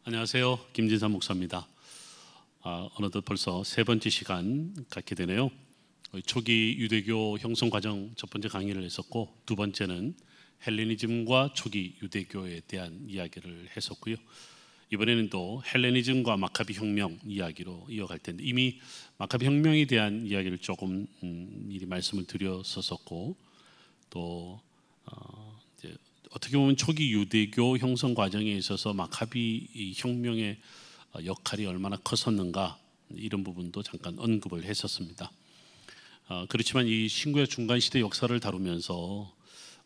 안녕하세요. 김진삼 목사입니다. 어느덧 벌써 세 번째 시간 갖게 되네요. 초기 유대교 형성 과정 첫 번째 강의를 했었고, 두 번째는 헬레니즘과 초기 유대교에 대한 이야기를 했었고요. 이번에는 또 헬레니즘과 마카비 혁명 이야기로 이어갈 텐데, 이미 마카비 혁명에 대한 이야기를 조금 미리 말씀을 드렸었고, 또 이제 어떻게 보면 초기 유대교 형성 과정에 있어서 마카비 혁명의 역할이 얼마나 컸었는가, 이런 부분도 잠깐 언급을 했었습니다. 그렇지만 이 신구약 중간 시대 역사를 다루면서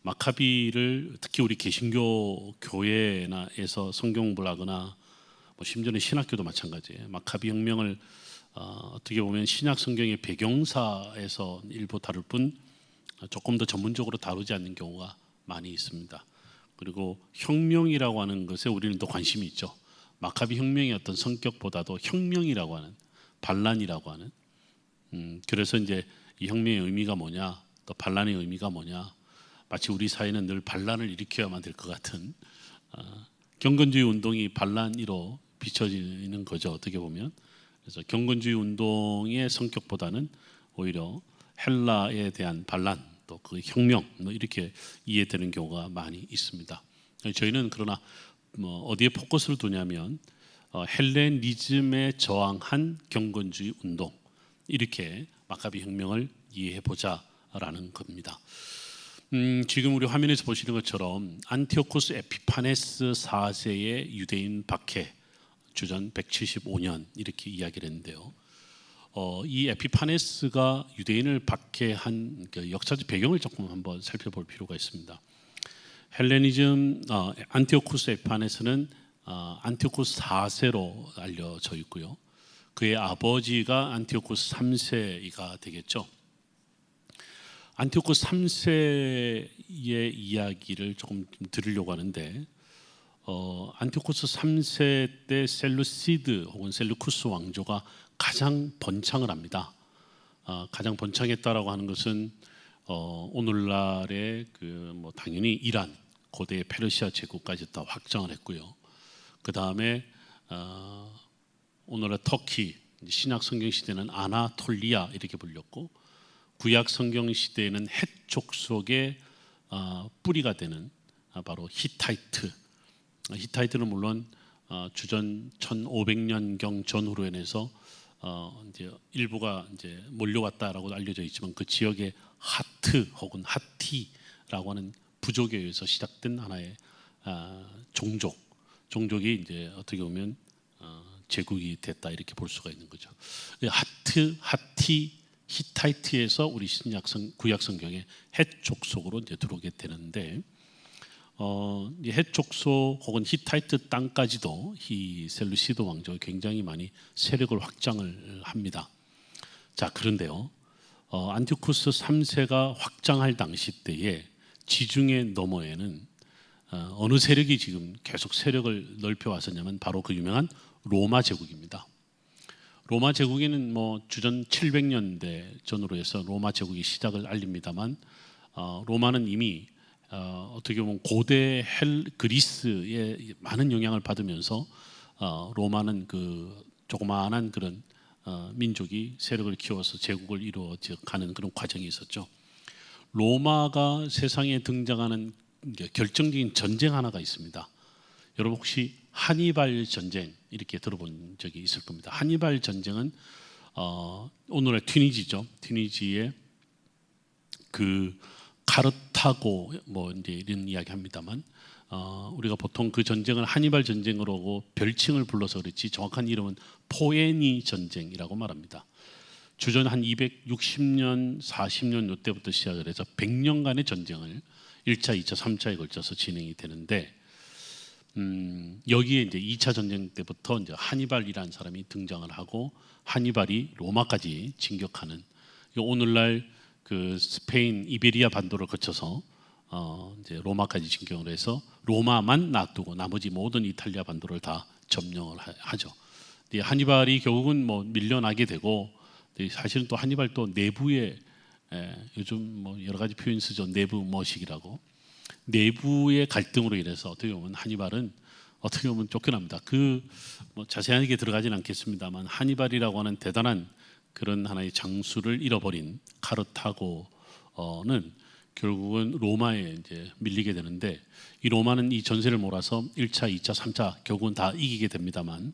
마카비를 특히 우리 개신교 교회나에서 성경 공부를 하거나 심지어는 신학교도 마찬가지예요. 마카비 혁명을 어떻게 보면 신약 성경의 배경사에서 일부 다룰 뿐 조금 더 전문적으로 다루지 않는 경우가 많이 있습니다. 그리고 혁명이라고 하는 것에 우리는 또 관심이 있죠. 마카비 혁명의 어떤 성격보다도 혁명이라고 하는, 반란이라고 하는, 그래서 이제 이 혁명의 의미가 뭐냐, 또 반란의 의미가 뭐냐, 마치 우리 사회는 늘 반란을 일으켜야만 될 것 같은 경건주의 운동이 반란으로 비춰지는 거죠, 어떻게 보면. 그래서 경건주의 운동의 성격보다는 오히려 헬라에 대한 반란, 또 그 혁명, 이렇게 이해되는 경우가 많이 있습니다. 저희는 그러나 어디에 포커스를 두냐면 헬레니즘에 저항한 경건주의 운동, 이렇게 마카비 혁명을 이해해 보자라는 겁니다. 지금 우리 화면에서 보시는 것처럼 안티오코스 에피파네스 4세의 유대인 박해, 주전 175년 이렇게 이야기를 했는데요. 이 에피파네스가 유대인을 박해한 그 역사적 배경을 조금 한번 살펴볼 필요가 있습니다. 헬레니즘 안티오코스 에피파네스는 안티오코스 4세로 알려져 있고요. 그의 아버지가 안티오코스 3세가 되겠죠. 안티오코스 3세의 이야기를 조금 들으려고 하는데, 안티오코스 3세 때 셀루시드 혹은 셀루쿠스 왕조가 가장 번창을 합니다. 가장 번창했다라고 하는 것은 오늘날의 당연히 이란, 고대 페르시아 제국까지 다 확장을 했고요. 그 다음에 오늘날 터키, 신약 성경 시대는 아나톨리아 이렇게 불렸고, 구약 성경 시대에는 헷 족속의 뿌리가 되는 바로 히타이트. 히타이트는 물론 주전 1500년경 전후로 인해서 이제 일부가 이제 몰려왔다라고 알려져 있지만, 그 지역의 하트 혹은 하티라고 하는 부족에 의해서 시작된 하나의 종족이 이제 어떻게 보면 제국이 됐다, 이렇게 볼 수가 있는 거죠. 하티, 히타이트에서 우리 구약 성경의 헷 족속으로 이제 들어오게 되는데, 헷 족속 혹은 히타이트 땅까지도 이 셀루시드 왕조가 굉장히 많이 세력을 확장을 합니다. 자, 그런데요, 안티오코스 3세가 확장할 당시 때에 지중해 너머에는 어느 세력이 지금 계속 세력을 넓혀 왔었냐면 바로 그 유명한 로마 제국입니다. 로마 제국에는 주전 700년대 전후로 해서 로마 제국이 시작을 알립니다만, 로마는 이미 어떻게 보면 고대 그리스의 많은 영향을 받으면서 로마는 그 조그마한 그런 민족이 세력을 키워서 제국을 이루어져 가는 그런 과정이 있었죠. 로마가 세상에 등장하는 결정적인 전쟁 하나가 있습니다. 여러분 혹시 하니발 전쟁 이렇게 들어본 적이 있을 겁니다. 하니발 전쟁은 오늘의 튀니지죠. 튀니지의 그 카르타고 이제 이런 이야기 합니다만, 우리가 보통 그 전쟁을 하니발 전쟁으로 하고 별칭을 불러서 그렇지 정확한 이름은 포에니 전쟁이라고 말합니다. 주전 한 260년, 40년 이때부터 시작을 해서 100년간의 전쟁을 1차, 2차, 3차에 걸쳐서 진행이 되는데, 여기에 이제 2차 전쟁 때부터 이제 하니발이라는 사람이 등장을 하고, 하니발이 로마까지 진격하는, 오늘날 그 스페인 이베리아 반도를 거쳐서 이제 로마까지 진격을 해서 로마만 놔두고 나머지 모든 이탈리아 반도를 다 점령을 하죠. 하니발이 결국은 밀려나게 되고, 사실은 또 하니발 또 내부에 요즘 여러 가지 표현 쓰죠. 내부 머식이라고. 내부의 갈등으로 인해서 어떻게 보면 하니발은 어떻게 보면 쫓겨납니다. 뭐 자세하게 들어가진 않겠습니다만 하니발이라고 하는 대단한 그런 하나의 장수를 잃어버린 카르타고는 결국은 로마에 이제 밀리게 되는데, 이 로마는 이 전세를 몰아서 1차, 2차, 3차 결국은 다 이기게 됩니다만,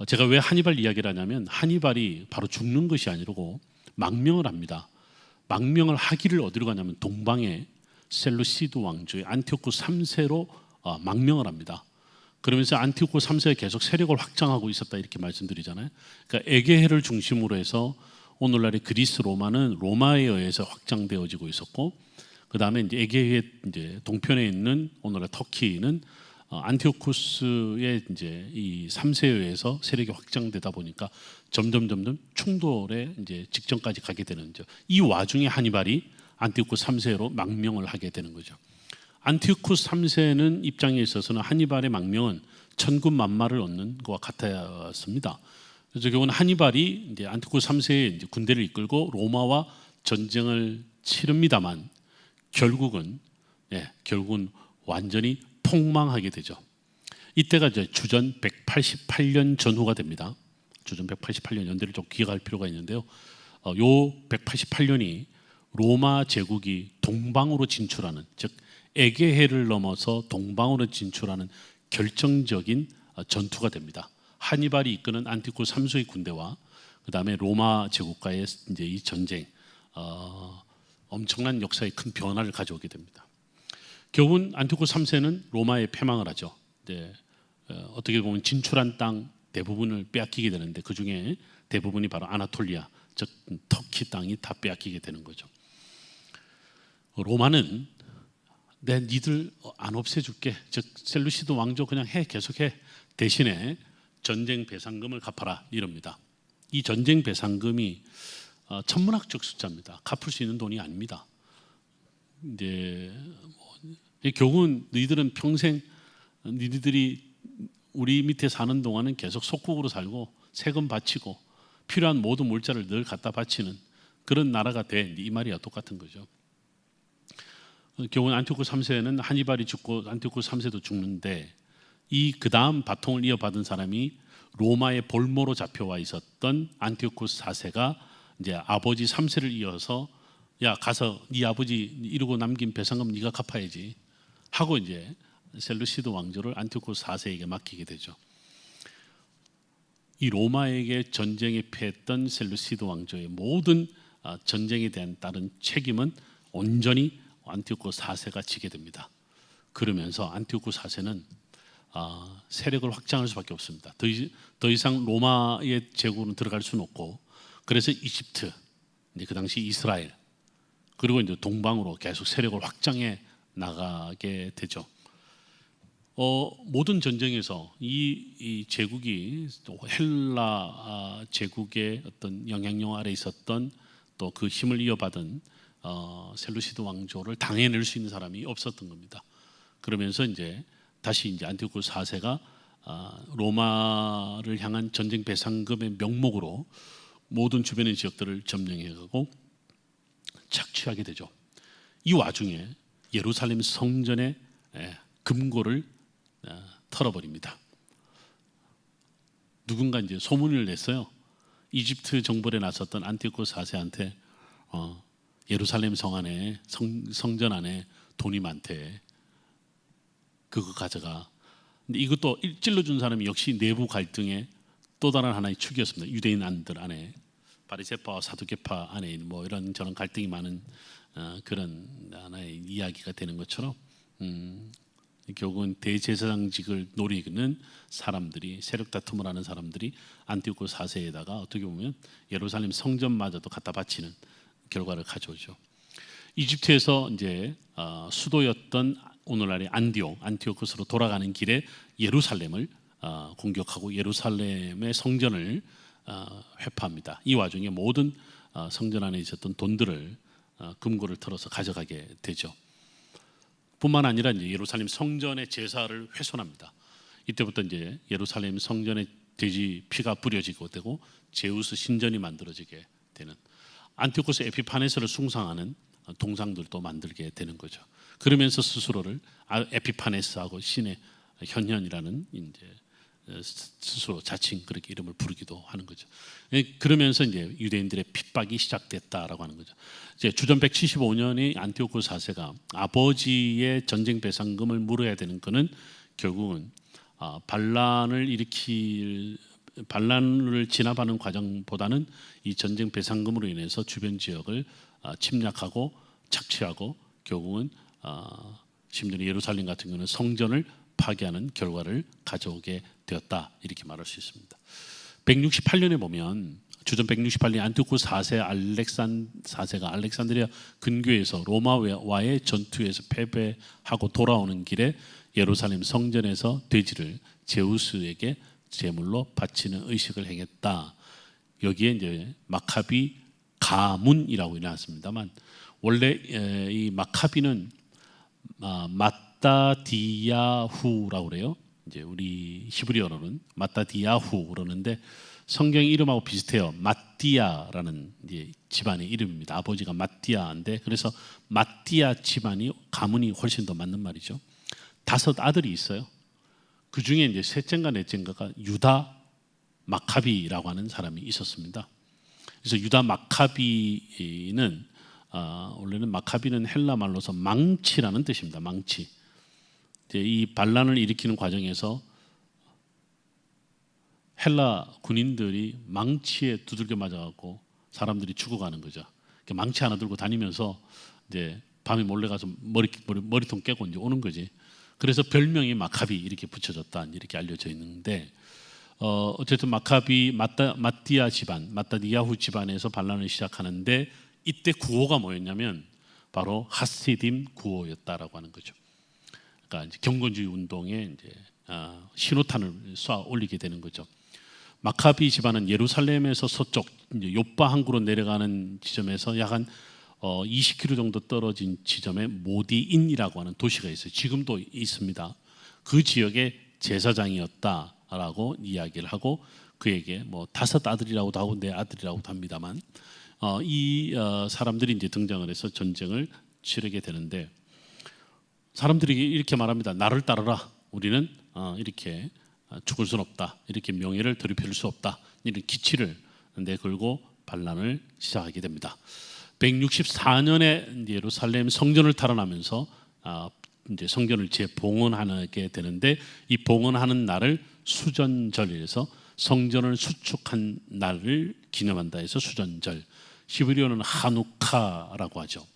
제가 왜 하니발 이야기를 하냐면 하니발이 바로 죽는 것이 아니고 망명을 합니다. 망명을 하기를 어디로 가냐면 동방의 셀루시드 왕조의 안티오쿠 3세로 망명을 합니다. 그러면서 안티오쿠 3세가 계속 세력을 확장하고 있었다 이렇게 말씀드리잖아요. 그러니까 에게해를 중심으로 해서 오늘날의 그리스 로마는 로마에 의해서 확장되어지고 있었고, 그 다음에 이제 에게해 이제 동편에 있는 오늘날 터키는 안티오쿠스의 이제 이 3세에 의해서 세력이 확장되다 보니까 점점 충돌의 이제 직전까지 가게 되는 거죠. 이 와중에 하니발이 안티오쿠스 3세로 망명을 하게 되는 거죠. 안티오쿠스 3세는 입장에 있어서는 하니발의 망명은 천군 만마를 얻는 것과 같았습니다. 그래서 결국은 하니발이 이제 안티오쿠스 3세의 이제 군대를 이끌고 로마와 전쟁을 치릅니다만 결국은 완전히 폭망하게 되죠. 이때가 이제 주전 188년 전후가 됩니다. 주전 188년 연대를 좀 기억할 필요가 있는데요. 요 188년이 로마 제국이 동방으로 진출하는, 즉 에게해를 넘어서 동방으로 진출하는 결정적인 전투가 됩니다. 하니발이 이끄는 안티오쿠스 3세의 군대와 그 다음에 로마 제국과의 이제 이 전쟁, 엄청난 역사의 큰 변화를 가져오게 됩니다. 결국은 안티오쿠스 3세는 로마에 패망을 하죠. 어떻게 보면 진출한 땅 대부분을 빼앗기게 되는데 그 중에 대부분이 바로 아나톨리아, 즉 터키 땅이 다 빼앗기게 되는 거죠. 로마는 니들 안 없애줄게, 즉 셀루시드 왕조 그냥 계속해, 대신에 전쟁 배상금을 갚아라 이럽니다. 이 전쟁 배상금이 천문학적 숫자입니다. 갚을 수 있는 돈이 아닙니다. 이제 결국은 너희들은 평생 너희들이 우리 밑에 사는 동안은 계속 속국으로 살고 세금 바치고 필요한 모든 물자를 늘 갖다 바치는 그런 나라가 돼, 이 말이야 똑같은 거죠. 결국은 안티오쿠스 3세는 하니발이 죽고 안티오쿠스 3세도 죽는데, 그 다음 바통을 이어받은 사람이 로마의 볼모로 잡혀와 있었던 안티오쿠스 4세가 이제 아버지 3세를 이어서 야 가서 네 아버지 이러고 남긴 배상금 네가 갚아야지 하고 이제 셀루시드 왕조를 안티오쿠스 4세에게 맡기게 되죠. 이 로마에게 전쟁에 패했던 셀루시드 왕조의 모든 전쟁에 대한 따른 책임은 온전히 안티오쿠스 4세가 지게 됩니다. 그러면서 안티오쿠스 4세는 세력을 확장할 수밖에 없습니다. 더 이상 로마의 제국으로 들어갈 수는 없고, 그래서 이집트, 이제 그 당시 이스라엘, 그리고 이제 동방으로 계속 세력을 확장해 나가게 되죠. 모든 전쟁에서 이 제국이 또 헬라 제국의 어떤 영향력 아래 있었던 또 그 힘을 이어받은 셀루시드 왕조를 당해낼 수 있는 사람이 없었던 겁니다. 그러면서 이제 다시 이제 안티오쿠스 4세가 로마를 향한 전쟁 배상금의 명목으로 모든 주변의 지역들을 점령해가고 착취하게 되죠. 이 와중에 예루살렘 성전의 금고를 털어버립니다. 누군가 이제 소문을 냈어요. 이집트 정벌에 나섰던 안티오쿠스 4세한테 예루살렘 성전 안에 돈이 많대. 그거 가져가. 근데 이것도 찔러준 사람이 역시 내부 갈등의 또 다른 하나의 축이었습니다. 유대인들 안에 바리새파와 사두개파 안에 뭐 이런 저런 갈등이 많은 그런 하나의 이야기가 되는 것처럼 결국은 대제사장직을 노리는 사람들이, 세력 다툼을 하는 사람들이 안티오쿠스 4세에다가 어떻게 보면 예루살렘 성전마저도 갖다 바치는 결과를 가져오죠. 이집트에서 이제 수도였던 오늘날의 안티오쿠스로 돌아가는 길에 예루살렘을 공격하고 예루살렘의 성전을 회파합니다. 이 와중에 모든 성전 안에 있었던 돈들을 금고를 털어서 가져가게 되죠. 뿐만 아니라 이제 예루살렘 성전의 제사를 훼손합니다. 이때부터 이제 예루살렘 성전의 돼지 피가 뿌려지고 되고 제우스 신전이 만들어지게 되는, 안티오쿠스 에피파네스를 숭상하는 동상들도 만들게 되는 거죠. 그러면서 스스로를 에피파네스하고 신의 현현이라는 이제 스스로 자칭 그렇게 이름을 부르기도 하는 거죠. 그러면서 이제 유대인들의 핍박이 시작됐다라고 하는 거죠. 이제 주전 175년에 안티오쿠스 4세가 아버지의 전쟁 배상금을 물어야 되는 거는 결국은 반란을 진압하는 과정보다는 이 전쟁 배상금으로 인해서 주변 지역을 침략하고 착취하고 결국은 심지어 예루살렘 같은 경우는 성전을 파괴하는 결과를 가져오게 되었다 이렇게 말할 수 있습니다. 168년에 보면 주전 168년 안티오쿠스 4세 사세가 알렉산드리아 근교에서 로마와의 전투에서 패배하고 돌아오는 길에 예루살렘 성전에서 돼지를 제우스에게 제물로 바치는 의식을 행했다. 여기에 이제 마카비 가문이라고 나왔습니다만 원래 이 마카비는 마따디야후라고 그래요. 이제 우리 히브리어로는 마따디야후 그러는데 성경 이름하고 비슷해요. 마띠아라는 이제 집안의 이름입니다. 아버지가 마띠아인데 그래서 마띠아 집안이 가문이 훨씬 더 맞는 말이죠. 5 아들이 있어요. 그 중에 이제 셋째인가 넷째인가가 유다 마카비라고 하는 사람이 있었습니다. 그래서 유다 마카비는 원래는 마카비는 헬라 말로서 망치라는 뜻입니다. 망치. 이 반란을 일으키는 과정에서 헬라 군인들이 망치에 두들겨 맞아갖고 사람들이 죽어가는 거죠. 망치 하나 들고 다니면서 이제 밤에 몰래 가서 머리통 깨고 이제 오는 거지. 그래서 별명이 마카비 이렇게 붙여졌다 이렇게 알려져 있는데 어쨌든 마카비 마띠아 집안, 마따디야후 집안에서 반란을 시작하는데 이때 구호가 뭐였냐면 바로 하시딤 구호였다라고 하는 거죠. 그러니까 이제 경건주의 운동에 이제 신호탄을 쏴 올리게 되는 거죠. 마카비 집안은 예루살렘에서 서쪽 이제 요빠 항구로 내려가는 지점에서 약 한 20km 정도 떨어진 지점에 모디인이라고 하는 도시가 있어요. 지금도 있습니다. 그 지역의 제사장이었다라고 이야기를 하고 그에게 뭐 5 아들이라고도 하고 4 아들이라고도 합니다만 이 사람들이 이제 등장을 해서 전쟁을 치르게 되는데 사람들이 이렇게 말합니다. 나를 따르라. 우리는 이렇게 죽을 수는 없다. 이렇게 명예를 더럽힐 수 없다. 이런 기치를 내걸고 반란을 시작하게 됩니다. 164년에 예루살렘 성전을 탈환하면서 이제 성전을 재봉헌하게 되는데 이 봉헌하는 날을 수전절에서 성전을 수축한 날을 기념한다 해서 수전절. 히브리어는 하누카라고 하죠.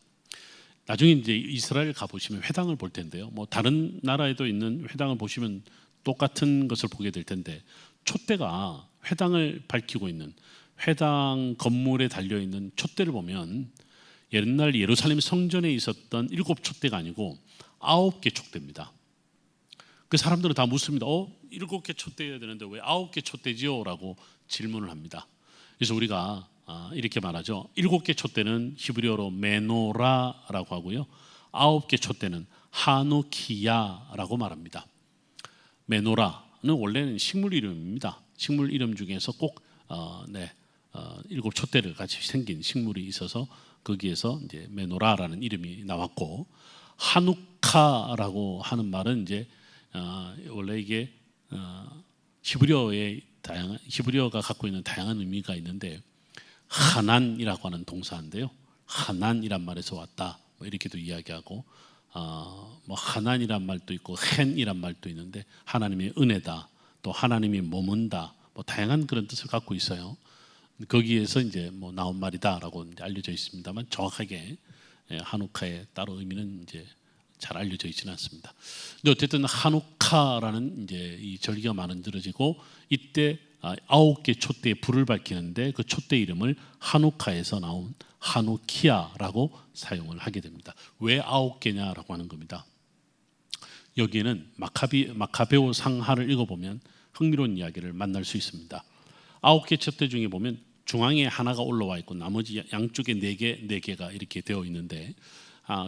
나중에 이제 이스라엘 가 보시면 회당을 볼 텐데요. 뭐 다른 나라에도 있는 회당을 보시면 똑같은 것을 보게 될 텐데 촛대가 회당을 밝히고 있는 회당 건물에 달려 있는 촛대를 보면 옛날 예루살렘 성전에 있었던 7 촛대가 아니고 9개 촛대입니다. 그 사람들은 다 묻습니다. 7개 촛대여야 되는데 왜 9개 촛대지요? 라고 질문을 합니다. 그래서 우리가 이렇게 말하죠. 7개 촛대는 히브리어로 메노라라고 하고요. 9개 촛대는 하누키야라고 말합니다. 메노라는 원래는 식물 이름입니다. 식물 이름 중에서 꼭 7 촛대를 같이 생긴 식물이 있어서 거기에서 이제 메노라라는 이름이 나왔고 하누카라고 하는 말은 이제 원래 이게 히브리어가 갖고 있는 다양한 의미가 있는데 하난이라고 하는 동사인데요. 하난이란 말에서 왔다. 뭐 이렇게도 이야기하고 뭐 하난이란 말도 있고 헨이란 말도 있는데 하나님의 은혜다. 또 하나님이 머문다. 뭐 다양한 그런 뜻을 갖고 있어요. 거기에서 이제 뭐 나온 말이다라고 이제 알려져 있습니다만 정확하게 하누카의 따로 의미는 이제 잘 알려져 있지는 않습니다. 근데 어쨌든 하누카라는 이제 이 절기가 만들어지고 이때 9개 촛대에 불을 밝히는데 그 촛대 이름을 하누카에서 나온 하누키야라고 사용을 하게 됩니다. 왜 9개냐라고 하는 겁니다. 여기에는 마카베오 상하를 읽어보면 흥미로운 이야기를 만날 수 있습니다. 9개 촛대 중에 보면 중앙에 하나가 올라와 있고 나머지 양쪽에 4개가 이렇게 되어 있는데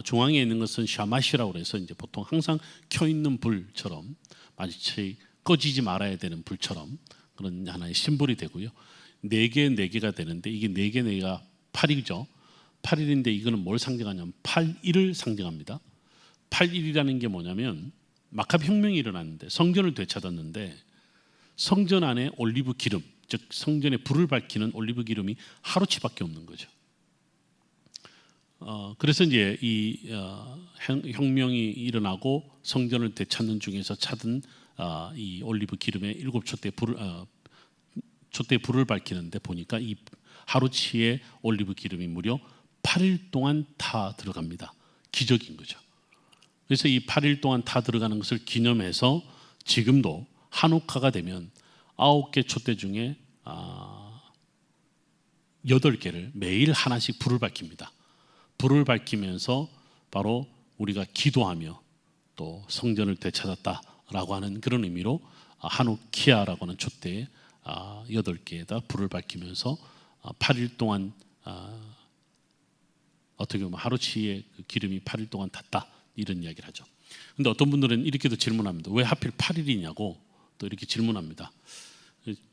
중앙에 있는 것은 샤마시라고 해서 이제 보통 항상 켜 있는 불처럼 마치 꺼지지 말아야 되는 불처럼 그런 하나의 심볼이 되고요. 4개가 되는데 이게 4개가 8이죠. 8일인데 이거는 뭘 상징하냐면 8일을 상징합니다. 8일이라는 게 뭐냐면 마카비 혁명이 일어났는데 성전을 되찾았는데 성전 안에 올리브 기름, 즉 성전에 불을 밝히는 올리브 기름이 하루치밖에 없는 거죠. 그래서 이제 이 혁명이 일어나고 성전을 되찾는 중에서 찾은 이 올리브 기름에 7촛대 불을 밝히는데 보니까 이 하루치의 올리브 기름이 무려 8일 동안 타 들어갑니다. 기적인 거죠. 그래서 이 8일 동안 타 들어가는 것을 기념해서 지금도 한우카가 되면 9개 촛대 중에 8개를 매일 하나씩 불을 밝힙니다. 불을 밝히면서 바로 우리가 기도하며 또 성전을 되찾았다라고 하는 그런 의미로 하누키아라고 하는 촛대에 8개에다 불을 밝히면서 8일 동안 어떻게 보면 하루치의 그 기름이 8일 동안 탔다 이런 이야기를 하죠. 근데 어떤 분들은 이렇게도 질문합니다. 왜 하필 8일이냐고 또 이렇게 질문합니다.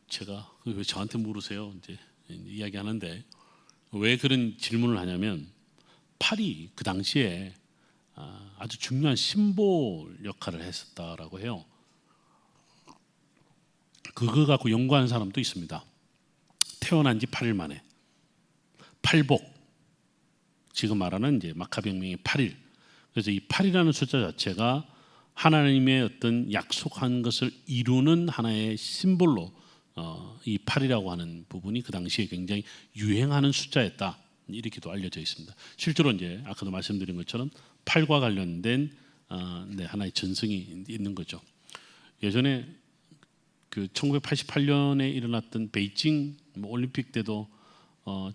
제가 왜 저한테 물으세요? 이제 이야기하는데 왜 그런 질문을 하냐면 8이 그 당시에 아주 중요한 심볼 역할을 했었다라고 해요. 그거 갖고 연구하는 사람도 있습니다. 태어난 지 8일 만에 팔복, 지금 말하는 이제 마카비 혁명의 8일. 그래서 이 8이라는 숫자 자체가 하나님의 어떤 약속한 것을 이루는 하나의 심볼로 이 8이라고 하는 부분이 그 당시에 굉장히 유행하는 숫자였다. 이렇게도 알려져 있습니다. 실제로 이제 아까도 말씀드린 것처럼 8과 관련된 하나의 전승이 있는 거죠. 예전에 그 1988년에 일어났던 베이징 올림픽 때도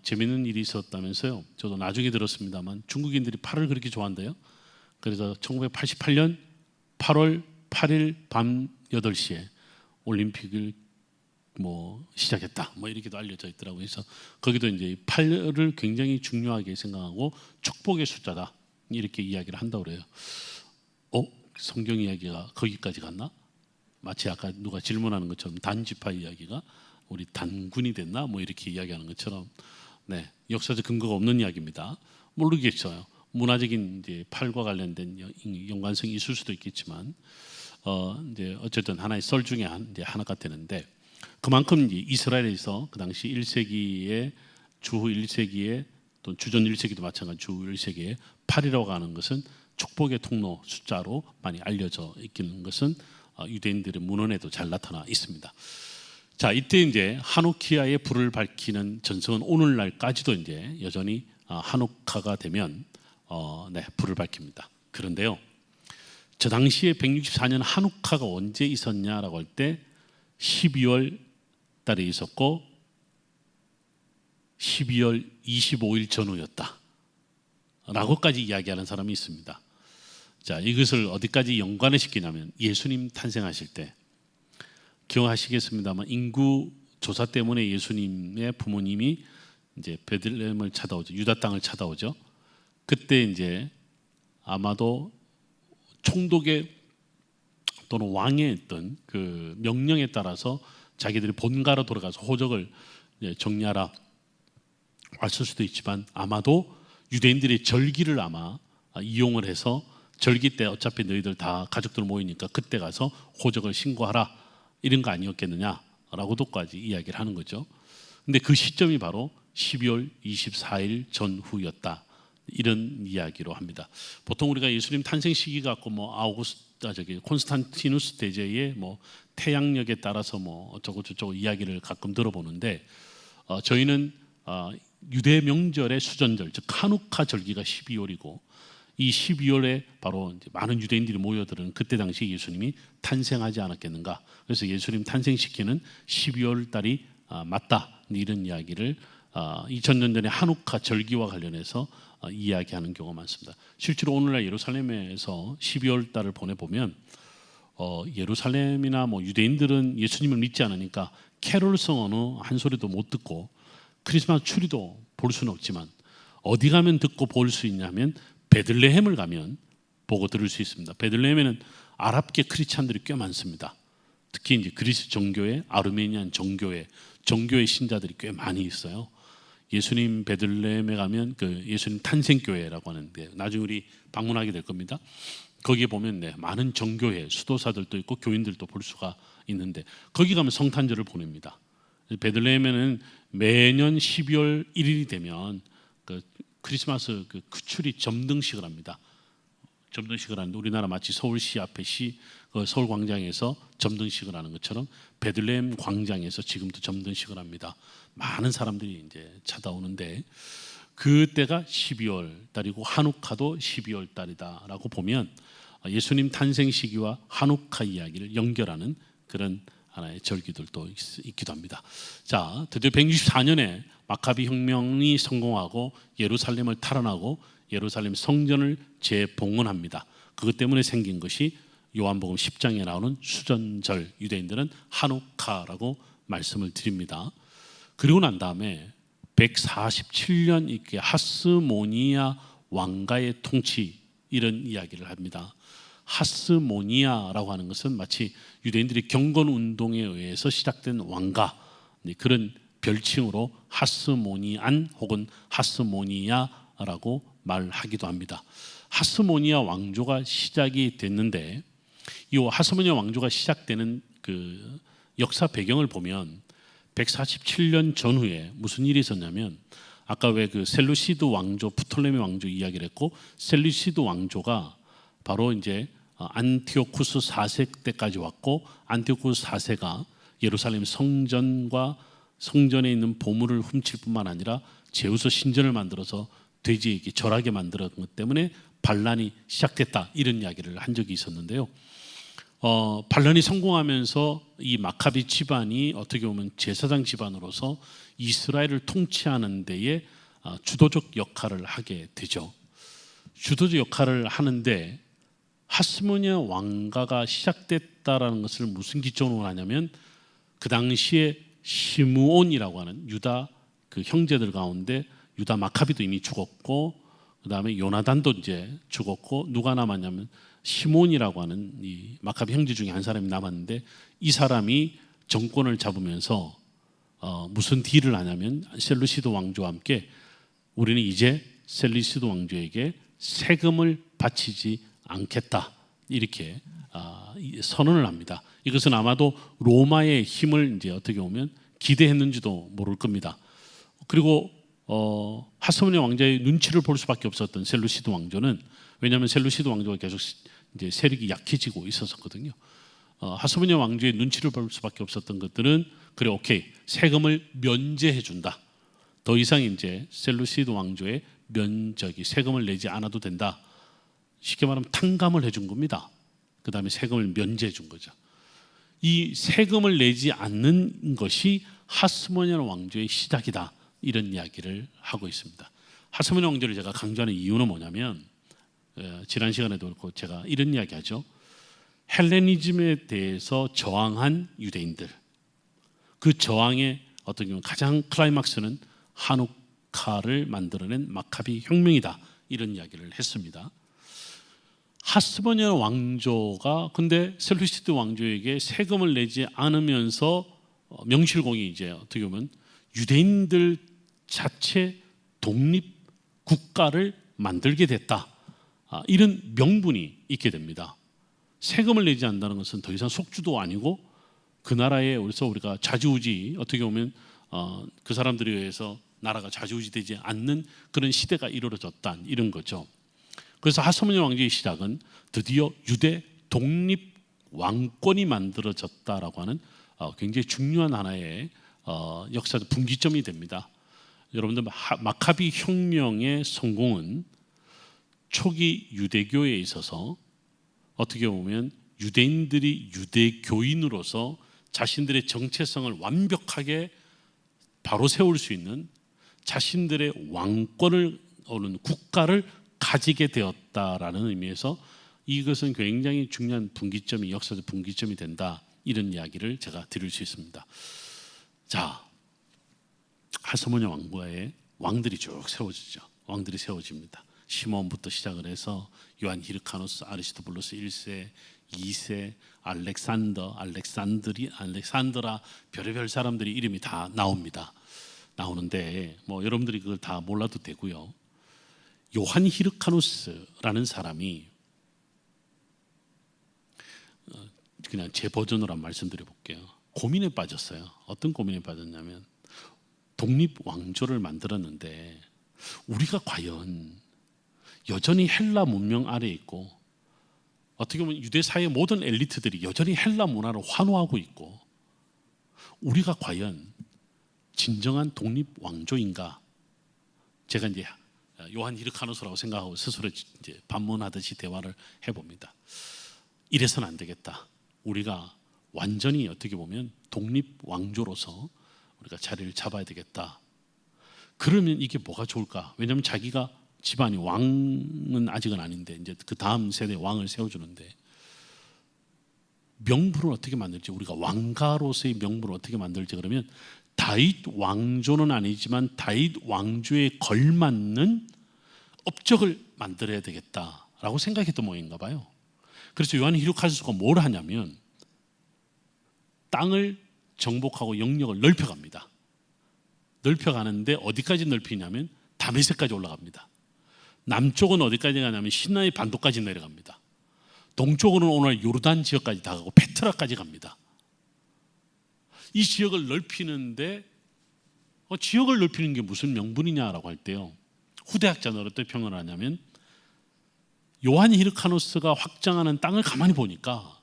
재미있는 일이 있었다면서요. 저도 나중에 들었습니다만 중국인들이 8을 그렇게 좋아한대요. 그래서 1988년 8월 8일 밤 8시에 올림픽을 시작했다. 이렇게도 알려져 있더라고요. 그래서 거기도 이제 8을 굉장히 중요하게 생각하고 축복의 숫자다. 이렇게 이야기를 한다고 그래요. 성경 이야기가 거기까지 갔나? 마치 아까 누가 질문하는 것처럼 단지파 이야기가 우리 단군이 됐나? 이렇게 이야기하는 것처럼 역사적 근거가 없는 이야기입니다. 모르겠어요. 문화적인 이제 8과 관련된 연관성이 있을 수도 있겠지만 이제 어쨌든 하나의 썰 중에 이제 하나가 되는데 그만큼 이스라엘에서 그 당시 1세기에 주후 1세기에 또 주전 1세기도 마찬가지 주후 1세기에 8이라고 하는 것은 축복의 통로 숫자로 많이 알려져 있는 것은 유대인들의 문헌에도 잘 나타나 있습니다. 자, 이때 이제 하누키아의 불을 밝히는 전승은 오늘날까지도 이제 여전히 하누카가 되면 불을 밝힙니다. 그런데요, 저 당시에 164년 하누카가 언제 있었냐라고 할 때 12월 달에 있었고 12월 25일 전후였다 라고까지 이야기하는 사람이 있습니다. 자, 이것을 어디까지 연관을 시키냐면 예수님 탄생하실 때 기억하시겠습니다만 인구 조사 때문에 예수님의 부모님이 이제 베들레헴을 찾아오죠. 유다 땅을 찾아오죠. 그때 이제 아마도 총독의 또는 왕의 어떤 그 명령에 따라서 자기들이 본가로 돌아가서 호적을 정리하라 왔을 수도 있지만 아마도 유대인들의 절기를 아마 이용을 해서 절기 때 어차피 너희들 다 가족들 모이니까 그때 가서 호적을 신고하라 이런 거 아니었겠느냐라고도까지 이야기를 하는 거죠. 근데 그 시점이 바로 12월 24일 전후였다. 이런 이야기로 합니다. 보통 우리가 예수님 탄생 시기 갖고 콘스탄티누스 대제의 태양력에 따라서 어쩌고 저쩌고 이야기를 가끔 들어보는데 저희는 유대 명절의 수전절 즉 하누카 절기가 12월이고 이 12월에 바로 이제 많은 유대인들이 모여드는 그때 당시 예수님이 탄생하지 않았겠는가. 그래서 예수님 탄생시키는 12월 달이 맞다 이런 이야기를 2000년 전에 하누카 절기와 관련해서 이야기하는 경우가 많습니다. 실제로 오늘날 예루살렘에서 12월 달을 보내보면 예루살렘이나 유대인들은 예수님을 믿지 않으니까 캐롤성 어느 한 소리도 못 듣고 크리스마스 추리도 볼 수는 없지만 어디 가면 듣고 볼 수 있냐면 베들레헴을 가면 보고 들을 수 있습니다. 베들레헴에는 아랍계 크리스찬들이 꽤 많습니다. 특히 이제 그리스 정교회, 아르메니안 정교회 신자들이 꽤 많이 있어요. 예수님 베들레헴에 가면 그 예수님 탄생교회라고 하는데 나중에 우리 방문하게 될 겁니다. 거기에 보면 많은 정교회 수도사들도 있고 교인들도 볼 수가 있는데 거기 가면 성탄절을 보냅니다. 베들레헴에는 매년 12월 1일이 되면 그 크리스마스 그 추리 점등식을 합니다. 점등식을 하는데 우리나라 마치 서울시 앞에 서울 광장에서 점등식을 하는 것처럼 베들레헴 광장에서 지금도 점등식을 합니다. 많은 사람들이 이제 찾아오는데 그때가 12월 달이고 하누카도 12월 달이다라고 보면 예수님 탄생 시기와 하누카 이야기를 연결하는 그런 하나의 절기들도 있기도 합니다. 자, 드디어 164년에 마카비 혁명이 성공하고 예루살렘을 탈환하고 예루살렘 성전을 재봉헌합니다. 그것 때문에 생긴 것이 요한복음 10장에 나오는 수전절, 유대인들은 하누카라고 말씀을 드립니다. 그리고 난 다음에 147년 이렇게 하스모니아 왕가의 통치, 이런 이야기를 합니다. 하스모니아라고 하는 것은 마치 유대인들이 경건운동에 의해서 시작된 왕가, 그런 별칭으로 하스모니안 혹은 하스모니아라고 말하기도 합니다. 하스모니아 왕조가 시작이 됐는데 이 하스모니아 왕조가 시작되는 그 역사 배경을 보면 147년 전후에 무슨 일이 있었냐면, 아까 왜 그 셀루시드 왕조, 프톨레미 왕조 이야기를 했고, 셀루시드 왕조가 바로 이제 안티오쿠스 4세 때까지 왔고, 안티오쿠스 4세가 예루살렘 성전과 성전에 있는 보물을 훔칠 뿐만 아니라 제우스 신전을 만들어서 돼지에게 절하게 만들었던 것 때문에 반란이 시작됐다, 이런 이야기를 한 적이 있었는데요. 반란이 성공하면서 이 마카비 집안이 어떻게 보면 제사장 집안으로서 이스라엘을 통치하는 데에 주도적 역할을 하게 되죠. 주도적 역할을 하는데 하스모니아 왕가가 시작됐다라는 것을 무슨 기점으로 하냐면, 그 당시에 시므온이라고 하는 유다 그 형제들 가운데 유다 마카비도 이미 죽었고, 그 다음에 요나단도 이제 죽었고, 누가 남았냐면 시몬이라고 하는 이 마카비 형제 중에 한 사람이 남았는데, 이 사람이 정권을 잡으면서 무슨 딜을 하냐면 셀루시드 왕조와 함께 우리는 이제 셀루시드 왕조에게 세금을 바치지 않겠다, 이렇게 선언을 합니다. 이것은 아마도 로마의 힘을 이제 어떻게 보면 기대했는지도 모를 겁니다. 그리고 하스모니아 왕자의 눈치를 볼 수밖에 없었던 셀루시드 왕조는, 왜냐하면 셀루시드 왕조가 계속 이제 세력이 약해지고 있었거든요. 하스모니아 왕조의 눈치를 볼 수밖에 없었던 것들은, 그래, 오케이, 세금을 면제해 준다. 더 이상 이제 셀루시드 왕조의 세금을 내지 않아도 된다. 쉽게 말하면 탕감을 해준 겁니다. 그 다음에 세금을 면제해 준 거죠. 이 세금을 내지 않는 것이 하스모니아 왕조의 시작이다, 이런 이야기를 하고 있습니다. 하스모니아 왕조를 제가 강조하는 이유는 뭐냐면, 지난 시간에도 그렇고 제가 이런 이야기하죠. 헬레니즘에 대해서 저항한 유대인들, 그 저항의 어떻게 보면 가장 클라이막스는 하누카를 만들어낸 마카비 혁명이다, 이런 이야기를 했습니다. 하스모니아 왕조가 근데 셀루시드 왕조에게 세금을 내지 않으면서 명실공히 이제 어떻게 보면 유대인들 자체 독립 국가를 만들게 됐다, 이런 명분이 있게 됩니다. 세금을 내지 않는다는 것은 더 이상 속주도 아니고 그 나라에 우리가 좌지우지, 어떻게 보면 그 사람들에 의해서 나라가 좌지우지되지 않는 그런 시대가 이루어졌다, 이런 거죠. 그래서 하스모니아 왕조의 시작은 드디어 유대 독립 왕권이 만들어졌다라고 하는 굉장히 중요한 하나의 역사적 분기점이 됩니다. 여러분들, 마카비 혁명의 성공은 초기 유대교에 있어서 어떻게 보면 유대인들이 유대교인으로서 자신들의 정체성을 완벽하게 바로 세울 수 있는 자신들의 왕권을 오는 국가를 가지게 되었다라는 의미에서 이것은 굉장히 중요한 분기점이, 역사적 분기점이 된다, 이런 이야기를 제가 드릴 수 있습니다. 자, 하스모니아 왕국의 왕들이 쭉 세워지죠. 왕들이 세워집니다. 시몬부터 시작을 해서 요한 히르카노스, 아리스토블루스 1세, 2세, 알렉산드라, 별의별 사람들이 이름이 다 나오는데 뭐 여러분들이 그걸 다 몰라도 되고요. 요한 히르카누스라는 사람이 그냥 제 버전으로 한번 말씀드려 볼게요. 고민에 빠졌어요. 어떤 고민에 빠졌냐면 독립 왕조를 만들었는데 우리가 과연 여전히 헬라 문명 아래에 있고 어떻게 보면 유대 사회 모든 엘리트들이 여전히 헬라 문화를 환호하고 있고 우리가 과연 진정한 독립 왕조인가? 제가 이제 요한 히르카누스라고 생각하고 스스로 이제 반문하듯이 대화를 해봅니다. 이래서는 안 되겠다. 우리가 완전히 어떻게 보면 독립 왕조로서 우리가 자리를 잡아야 되겠다. 그러면 이게 뭐가 좋을까? 왜냐하면 자기가 집안이 왕은 아직은 아닌데 이제 그 다음 세대 왕을 세워주는데 명분을 어떻게 만들지? 우리가 왕가로서의 명분을 어떻게 만들지? 그러면 다윗 왕조는 아니지만 다윗 왕조에 걸맞는 업적을 만들어야 되겠다라고 생각했던 모양인가 봐요. 그래서 요한 히르카누스가 뭘 하냐면 땅을 정복하고 영역을 넓혀갑니다. 넓혀가는데 어디까지 넓히냐면 다메섹까지 올라갑니다. 남쪽은 어디까지 가냐면 시나이 반도까지 내려갑니다. 동쪽으로는 오늘 요르단 지역까지 다 가고 페트라까지 갑니다. 이 지역을 넓히는데 지역을 넓히는 게 무슨 명분이냐라고 할 때요. 후대학자는 어떻게 평을 하냐면 요한 히르카누스가 확장하는 땅을 가만히 보니까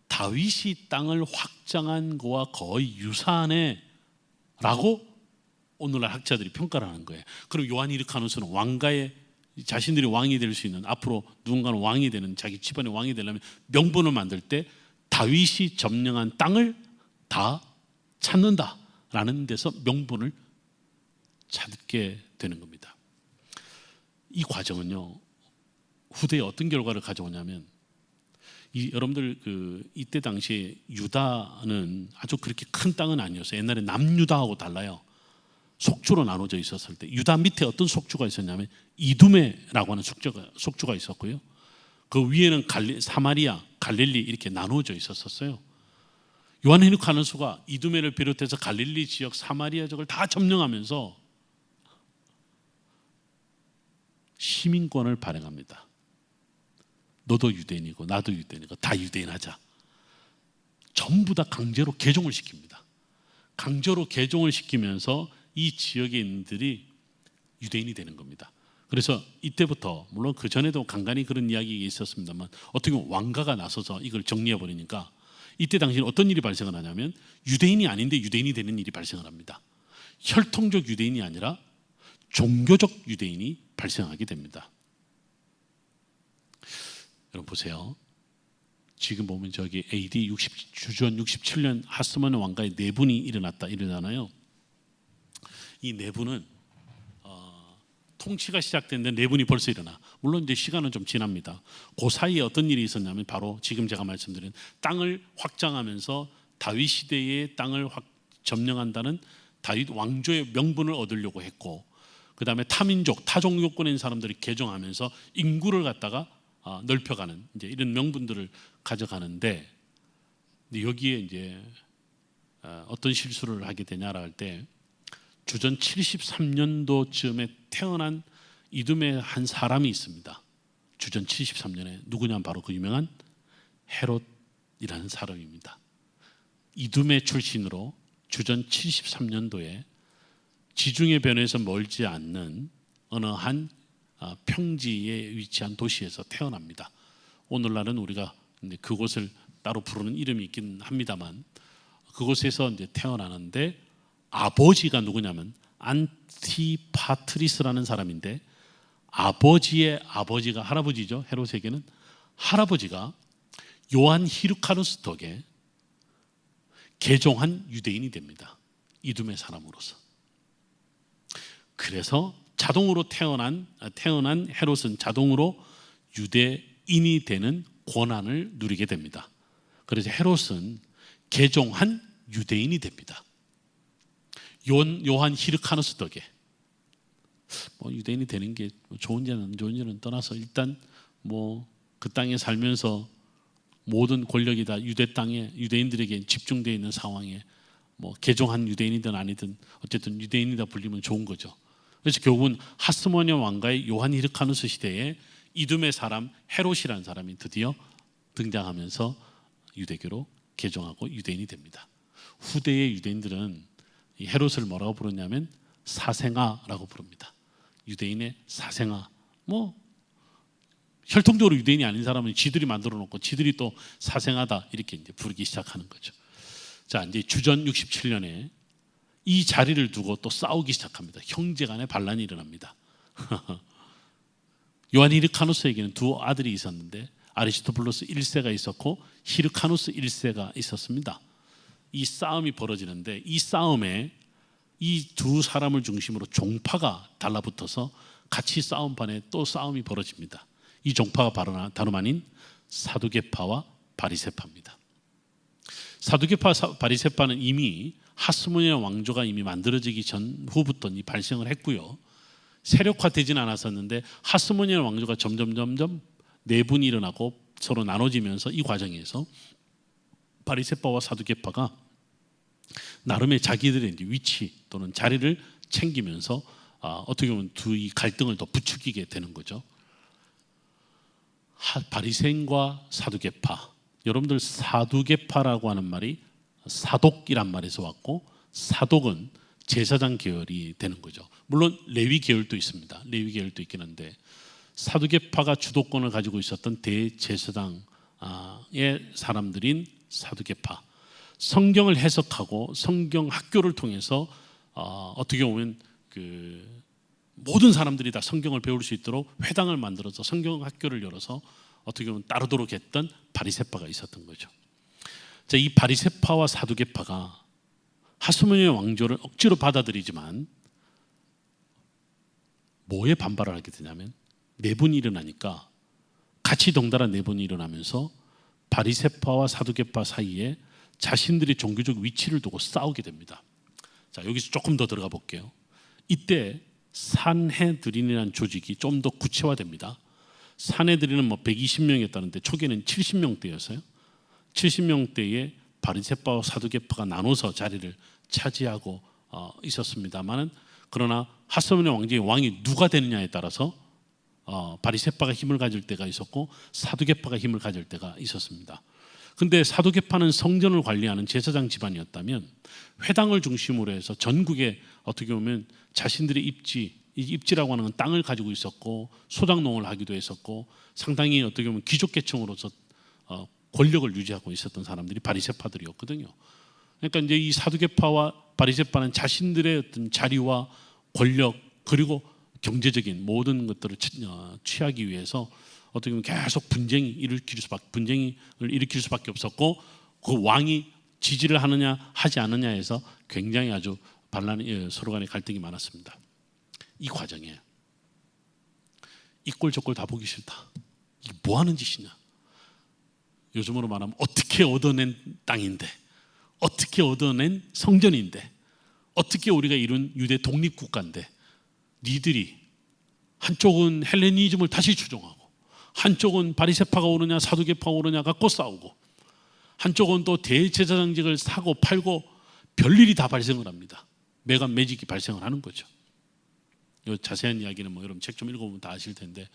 다윗이 땅을 확장한 거와 거의 유사하네 라고 오늘날 학자들이 평가를 하는 거예요. 그럼 요한 히르카누스는 왕가의 자신들이 왕이 될 수 있는 앞으로 누군가는 왕이 되는 자기 집안의 왕이 되려면 명분을 만들 때 다윗이 점령한 땅을 다 찾는다라는 데서 명분을 찾게 되는 겁니다. 이 과정은요 후대에 어떤 결과를 가져오냐면 여러분들 이때 당시에 유다는 아주 그렇게 큰 땅은 아니었어요. 옛날에 남유다하고 달라요. 속주로 나눠져 있었을 때 유다 밑에 어떤 속주가 있었냐면 이두메라고 하는 속주가 있었고요. 그 위에는 사마리아, 갈릴리 이렇게 나누어져 있었어요. 요한 히르카누스가 이두메를 비롯해서 갈릴리 지역, 사마리아 지역을 다 점령하면서 시민권을 발행합니다. 너도 유대인이고 나도 유대인이고 다 유대인 하자. 전부 다 강제로 개종을 시킵니다. 강제로 개종을 시키면서 이 지역에 있는들이 유대인이 되는 겁니다. 그래서 이때부터 물론 그 전에도 간간히 그런 이야기가 있었습니다만 어떻게 보면 왕가가 나서서 이걸 정리해 버리니까 이때 당시에 어떤 일이 발생을 하냐면 유대인이 아닌데 유대인이 되는 일이 발생을 합니다. 혈통적 유대인이 아니라 종교적 유대인이 발생하게 됩니다. 여러분 보세요. 지금 보면 저기 AD 주전 67년 하스몬 왕가의 내분이 일어났다 이러잖아요. 이 내분은 통치가 시작됐는데 내분이 벌써 일어나. 물론 이제 시간은 좀 지납니다. 그 사이에 어떤 일이 있었냐면 바로 지금 제가 말씀드린 땅을 확장하면서 다윗 시대의 땅을 점령한다는 다윗 왕조의 명분을 얻으려고 했고, 그 다음에 타민족, 타종교권인 사람들이 개종하면서 인구를 갖다가 넓혀가는 이제 이런 명분들을 가져가는데, 여기에 이제 어떤 실수를 하게 되냐라 할 때 주전 73년도쯤에 태어난 이둠의 한 사람이 있습니다. 주전 73년에 누구냐면 바로 그 유명한 헤롯이라는 사람입니다. 이둠의 출신으로 주전 73년도에 지중해 변에서 멀지 않는 어느 한 평지에 위치한 도시에서 태어납니다. 오늘날은 우리가 그곳을 따로 부르는 이름이 있긴 합니다만 그곳에서 이제 태어나는데 아버지가 누구냐면 안티파트리스라는 사람인데 아버지의 아버지가 할아버지죠. 헤롯에게는 할아버지가 요한 히르카누스 덕에 개종한 유대인이 됩니다. 이둠의 사람으로서. 그래서 자동으로 태어난 헤롯은 자동으로 유대인이 되는 권한을 누리게 됩니다. 그래서 헤롯은 개종한 유대인이 됩니다. 요한 히르카누스 덕에 유대인이 되는 게 좋은지는 안 좋은지는 떠나서 일단 그 땅에 살면서 모든 권력이 다 유대 땅에 유대인들에게 집중되어 있는 상황에 개종한 유대인이든 아니든 어쨌든 유대인이다 불리면 좋은 거죠. 그래서 결국은 하스모니아 왕가의 요한 히르카누스 시대에 이둠의 사람 헤롯이라는 사람이 드디어 등장하면서 유대교로 개종하고 유대인이 됩니다. 후대의 유대인들은 이 헤롯을 뭐라고 부르냐면 사생아라고 부릅니다. 유대인의 사생아. 뭐 혈통적으로 유대인이 아닌 사람은 지들이 만들어 놓고 지들이 또 사생아다 이렇게 이제 부르기 시작하는 거죠. 자, 이제 주전 67년에 이 자리를 두고 또 싸우기 시작합니다. 형제간의 반란이 일어납니다. 요한 히르카누스에게는 두 아들이 있었는데 아리스토블로스 1세가 있었고 히르카누스 1세가 있었습니다. 이 싸움이 벌어지는데 이 싸움에 이 두 사람을 중심으로 종파가 달라붙어서 같이 싸움판에 또 싸움이 벌어집니다. 이 종파가 다름 아닌 사두개파와 바리새파입니다. 사두개파 바리새파는 이미 하스모니아 왕조가 이미 만들어지기 전후부터 발생을 했고요. 세력화되지는 않았었는데 하스모니아 왕조가 점점 내분이 일어나고 서로 나눠지면서 이 과정에서 바리새파와 사두개파가 나름의 자기들의 위치 또는 자리를 챙기면서 어떻게 보면 이 갈등을 더 부추기게 되는 거죠. 바리새인과 사두개파, 여러분들 사두개파라고 하는 말이 사독이란 말에서 왔고 사독은 제사장 계열이 되는 거죠. 물론 레위 계열도 있습니다. 레위 계열도 있긴 한데 사두개파가 주도권을 가지고 있었던 대제사장의 사람들인 사두개파, 성경을 해석하고 성경 학교를 통해서 어떻게 보면 그 모든 사람들이 다 성경을 배울 수 있도록 회당을 만들어서 성경 학교를 열어서 어떻게 보면 따르도록 했던 바리새파가 있었던 거죠. 자, 이 바리새파와 사두개파가 하스모니아 왕조를 억지로 받아들이지만 뭐에 반발을 하게 되냐면 내분이 일어나니까 같이 덩달아 내분이 일어나면서 바리새파와 사두개파 사이에 자신들의 종교적 위치를 두고 싸우게 됩니다. 자, 여기서 조금 더 들어가 볼게요. 이때 산헤드린이라는 조직이 좀 더 구체화됩니다. 산헤드린은 뭐 120명이었다는데 초기에는 70명대였어요. 70명대에 바리새파와 사두개파가 나눠서 자리를 차지하고 있었습니다만은 그러나 하스모니아 왕조의 왕이 누가 되느냐에 따라서 바리새파가 힘을 가질 때가 있었고 사두개파가 힘을 가질 때가 있었습니다. 근데 사두개파는 성전을 관리하는 제사장 집안이었다면 회당을 중심으로 해서 전국에 어떻게 보면 자신들의 입지라고 하는 땅을 가지고 있었고 소작농을 하기도 했었고 상당히 어떻게 보면 귀족계층으로서 권력을 유지하고 있었던 사람들이 바리새파들이었거든요. 그러니까 이제 이 사두개파와 바리새파는 자신들의 어떤 자리와 권력 그리고 경제적인 모든 것들을 취하기 위해서 어떻게 보면 계속 분쟁을 일으킬 수밖에 없었고 그 왕이 지지를 하느냐 하지 않느냐에서 굉장히 아주 서로 간의 갈등이 많았습니다. 이 과정에 이 꼴 저 꼴 다 보기 싫다. 이게 뭐 하는 짓이냐. 요즘으로 말하면 어떻게 얻어낸 땅인데 어떻게 얻어낸 성전인데 어떻게 우리가 이룬 유대 독립국가인데 니들이 한쪽은 헬레니즘을 다시 추종하고 한쪽은 바리새파가 오느냐 사두개파가 오느냐 갖고 싸우고 한쪽은 또 대제사장직을 사고 팔고 별일이 다 발생을 합니다. 매직이 발생을 하는 거죠. 이 자세한 이야기는 뭐 여러분 책 좀 읽어보면 다 아실 텐데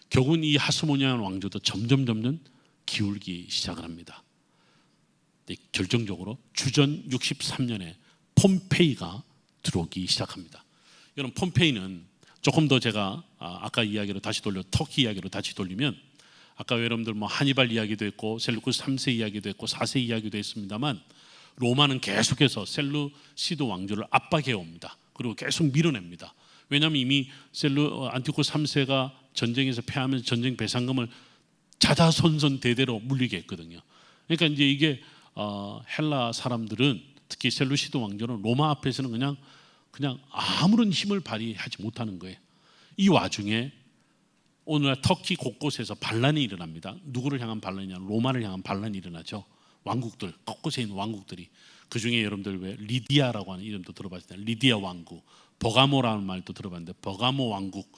결국은 이 하스모니아 왕조도 점점 기울기 시작을 합니다. 결정적으로 주전 63년에 폼페이가 들어오기 시작합니다. 여러분 폼페이는 조금 더 제가 아까 이야기로 다시 터키 이야기로 다시 돌리면 아까 여러분들 뭐 하니발 이야기도 했고 셀루쿠스 3세 이야기도 했고 4세 이야기도 했습니다만 로마는 계속해서 셀루시드 왕조를 압박해 옵니다. 그리고 계속 밀어냅니다. 왜냐하면 이미 안티오코스 3세가 전쟁에서 패하면서 전쟁 배상금을 자자손손 대대로 물리게 했거든요. 그러니까 이제 이게 헬라 사람들은 특히 셀루시드 왕조는 로마 앞에서는 그냥 아무런 힘을 발휘하지 못하는 거예요. 이 와중에 오늘날 터키 곳곳에서 반란이 일어납니다. 누구를 향한 반란이냐? 로마를 향한 반란이 일어나죠. 왕국들, 곳곳에 있는 왕국들이 그 중에 여러분들 왜 리디아라고 하는 이름도 들어봤을 때 리디아 왕국, 버가모라는 말도 들어봤는데 버가모 왕국,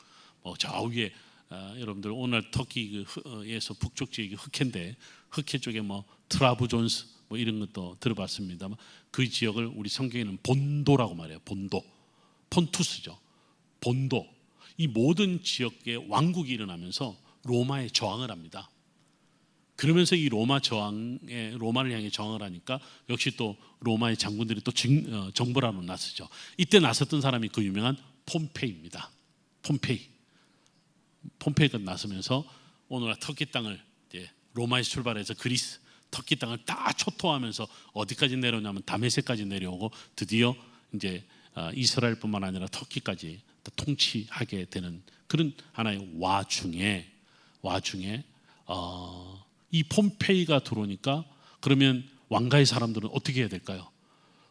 저 위에 여러분들 오늘 터키에서 북쪽 지역이 흑해인데 흑해 쪽에 뭐 트라부존스 뭐 이런 것도 들어봤습니다만 그 지역을 우리 성경에는 본도라고 말해요. 본도, 폰투스죠. 본도. 이 모든 지역의 왕국이 일어나면서 로마에 저항을 합니다. 그러면서 이 로마를 향해 저항을 하니까 역시 또 로마의 장군들이 또 정벌하러 나서죠. 이때 나섰던 사람이 그 유명한 폼페이입니다. 폼페이가 나서면서 오늘날 터키 땅을 이제 로마에서 출발해서 그리스, 터키 땅을 다 초토하면서 어디까지 내려오냐면 다메섹까지 내려오고 드디어 이제 이스라엘뿐만 아니라 터키까지 통치하게 되는 그런 하나의 와중에 이 폼페이가 들어오니까 그러면 왕가의 사람들은 어떻게 해야 될까요?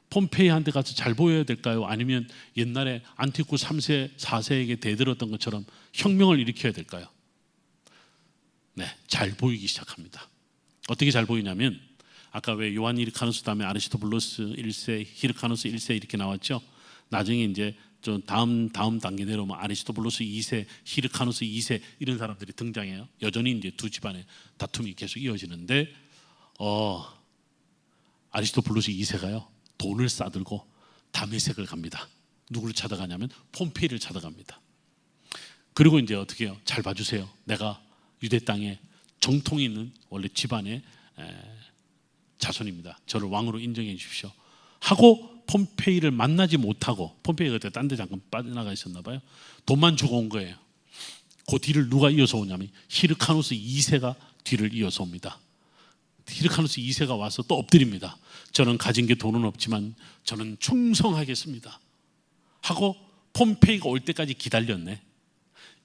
폼페이한테 가서 잘 보여야 될까요? 아니면 옛날에 안티쿠 3세, 4세에게 대들었던 것처럼 혁명을 일으켜야 될까요? 네, 잘 보이기 시작합니다. 어떻게 잘 보이냐면 아까 왜 요한 히르카누스 다음에 아리스토블루스 1세, 히르카누스 1세 이렇게 나왔죠. 나중에 이제 좀 다음 단계 내려오면 아리스토블루스 2세, 히르카누스 2세 이런 사람들이 등장해요. 여전히 이제 두 집안의 다툼이 계속 이어지는데 아리스토블루스 2세가요 돈을 싸들고 다메섹을 갑니다. 누구를 찾아가냐면 폼페이를 찾아갑니다. 그리고 이제 어떻게 해요? 잘 봐주세요. 내가 유대 땅에 정통이 있는 원래 집안의 자손입니다. 저를 왕으로 인정해 주십시오. 하고 폼페이를 만나지 못하고 폼페이가 그때 딴 데 잠깐 빠져나가 있었나 봐요. 돈만 주고 온 거예요. 그 뒤를 누가 이어서 오냐면 히르카누스 2세가 뒤를 이어서 옵니다. 히르카누스 2세가 와서 또 엎드립니다. 저는 가진 게 돈은 없지만 저는 충성하겠습니다. 하고 폼페이가 올 때까지 기다렸네.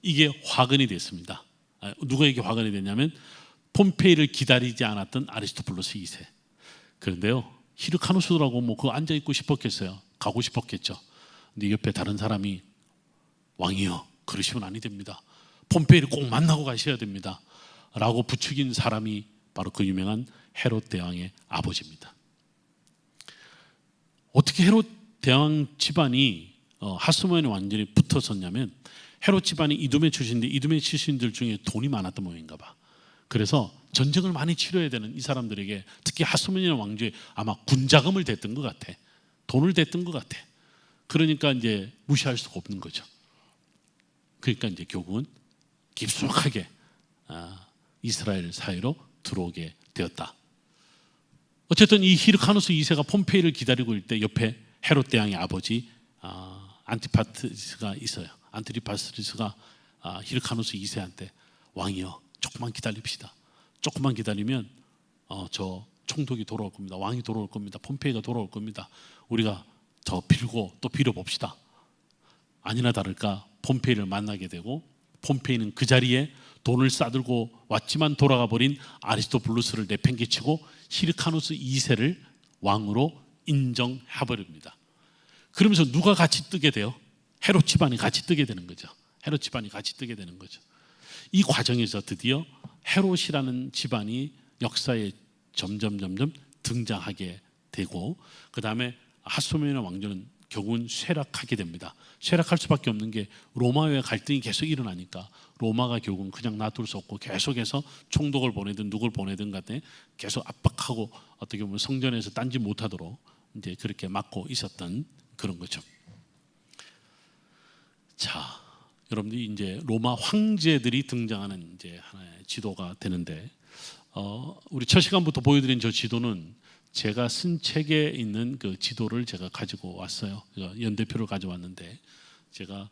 이게 화근이 됐습니다. 누구에게 화근이 됐냐면 폼페이를 기다리지 않았던 아리스토블루스 2세. 그런데요, 히르카누스라고 뭐 그거 앉아 있고 싶었겠어요. 가고 싶었겠죠. 근데 옆에 다른 사람이 왕이요, 그러시면 아니 됩니다. 폼페이를 꼭 만나고 가셔야 됩니다. 라고 부추긴 사람이 바로 그 유명한 헤롯 대왕의 아버지입니다. 어떻게 헤롯 대왕 집안이 하스모니아에 완전히 붙었었냐면 헤롯 집안이 이두메 출신인데 이두메 출신들 중에 돈이 많았던 모양인가 봐. 그래서 전쟁을 많이 치러야 되는 이 사람들에게 특히 하스모니아 왕조에 아마 군자금을 댔던 것 같아. 돈을 댔던 것 같아. 그러니까 이제 무시할 수가 없는 거죠. 그러니까 이제 결국은 깊숙하게 이스라엘 사이로 들어오게 되었다. 어쨌든 이 히르카누스 2세가 폼페이를 기다리고 있을 때 옆에 헤롯 대왕의 아버지 안티파트리스가 있어요. 안티파트리스가 히르카누스 2세한테 왕이여 조금만 기다립시다. 조금만 기다리면 저 총독이 돌아올 겁니다. 왕이 돌아올 겁니다. 폼페이가 돌아올 겁니다. 우리가 더 빌고 또 빌어봅시다. 아니나 다를까 폼페이를 만나게 되고 폼페이는 그 자리에 돈을 싸들고 왔지만 돌아가 버린 아리스토블루스를 내팽개치고 히르카누스 2세를 왕으로 인정해버립니다. 그러면서 누가 같이 뜨게 돼요? 헤롯 집안이 같이 뜨게 되는 거죠. 헤롯 집안이 같이 뜨게 되는 거죠. 이 과정에서 드디어 헤롯이라는 집안이 역사에 점점 등장하게 되고 그 다음에 하스모니아 왕조는 결국은 쇠락하게 됩니다. 쇠락할 수밖에 없는 게 로마와의 갈등이 계속 일어나니까 로마가 결국은 그냥 놔둘 수 없고 계속해서 총독을 보내든 누굴 보내든 간에 계속 압박하고 어떻게 보면 성전에서 딴지 못하도록 이제 그렇게 막고 있었던 그런 거죠. 자, 여러분들이 이제 로마 황제들이 등장하는 이제 하나의 지도가 되는데 우리 첫 시간부터 보여드린 저 지도는 제가 쓴 책에 있는 그 지도를 제가 가지고 왔어요. 연대표를 가져왔는데 제가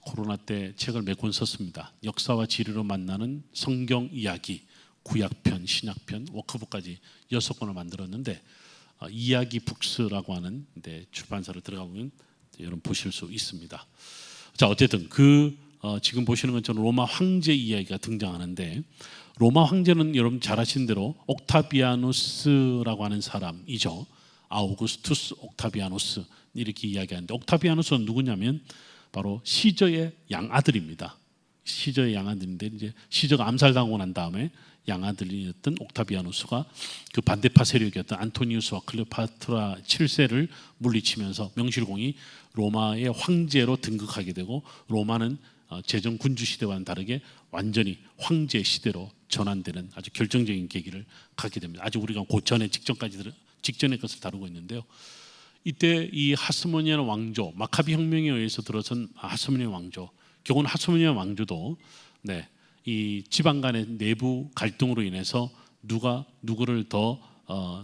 코로나 때 책을 몇 권 썼습니다. 역사와 지리로 만나는 성경 이야기, 구약편, 신약편, 워크북까지 6권을 만들었는데 이야기 북스라고 하는 출판사를 들어가 보면 여러분 보실 수 있습니다. 자, 어쨌든 지금 보시는 것처럼 로마 황제 이야기가 등장하는데 로마 황제는 여러분 잘 아시는 대로 옥타비아누스라고 하는 사람이죠. 아우구스투스 옥타비아누스 이렇게 이야기하는데 옥타비아누스는 누구냐면 바로 시저의 양아들입니다. 시저의 양아들인데 이제 시저가 암살당하고 난 다음에 양아들이었던 옥타비아누스가 그 반대파 세력이었던 안토니우스와 클레오파트라 7세를 물리치면서 명실공히 로마의 황제로 등극하게 되고 로마는 제정 군주 시대와는 다르게 완전히 황제 시대로 전환되는 아주 결정적인 계기를 갖게 됩니다. 아직 우리가 그 전에 직전의 것을 다루고 있는데요. 이때 이 하스모니아 왕조, 마카비 혁명에 의해서 들어선 하스모니아 왕조, 결국은 하스모니아 왕조도 이 지방 간의 내부 갈등으로 인해서 누가 누구를 더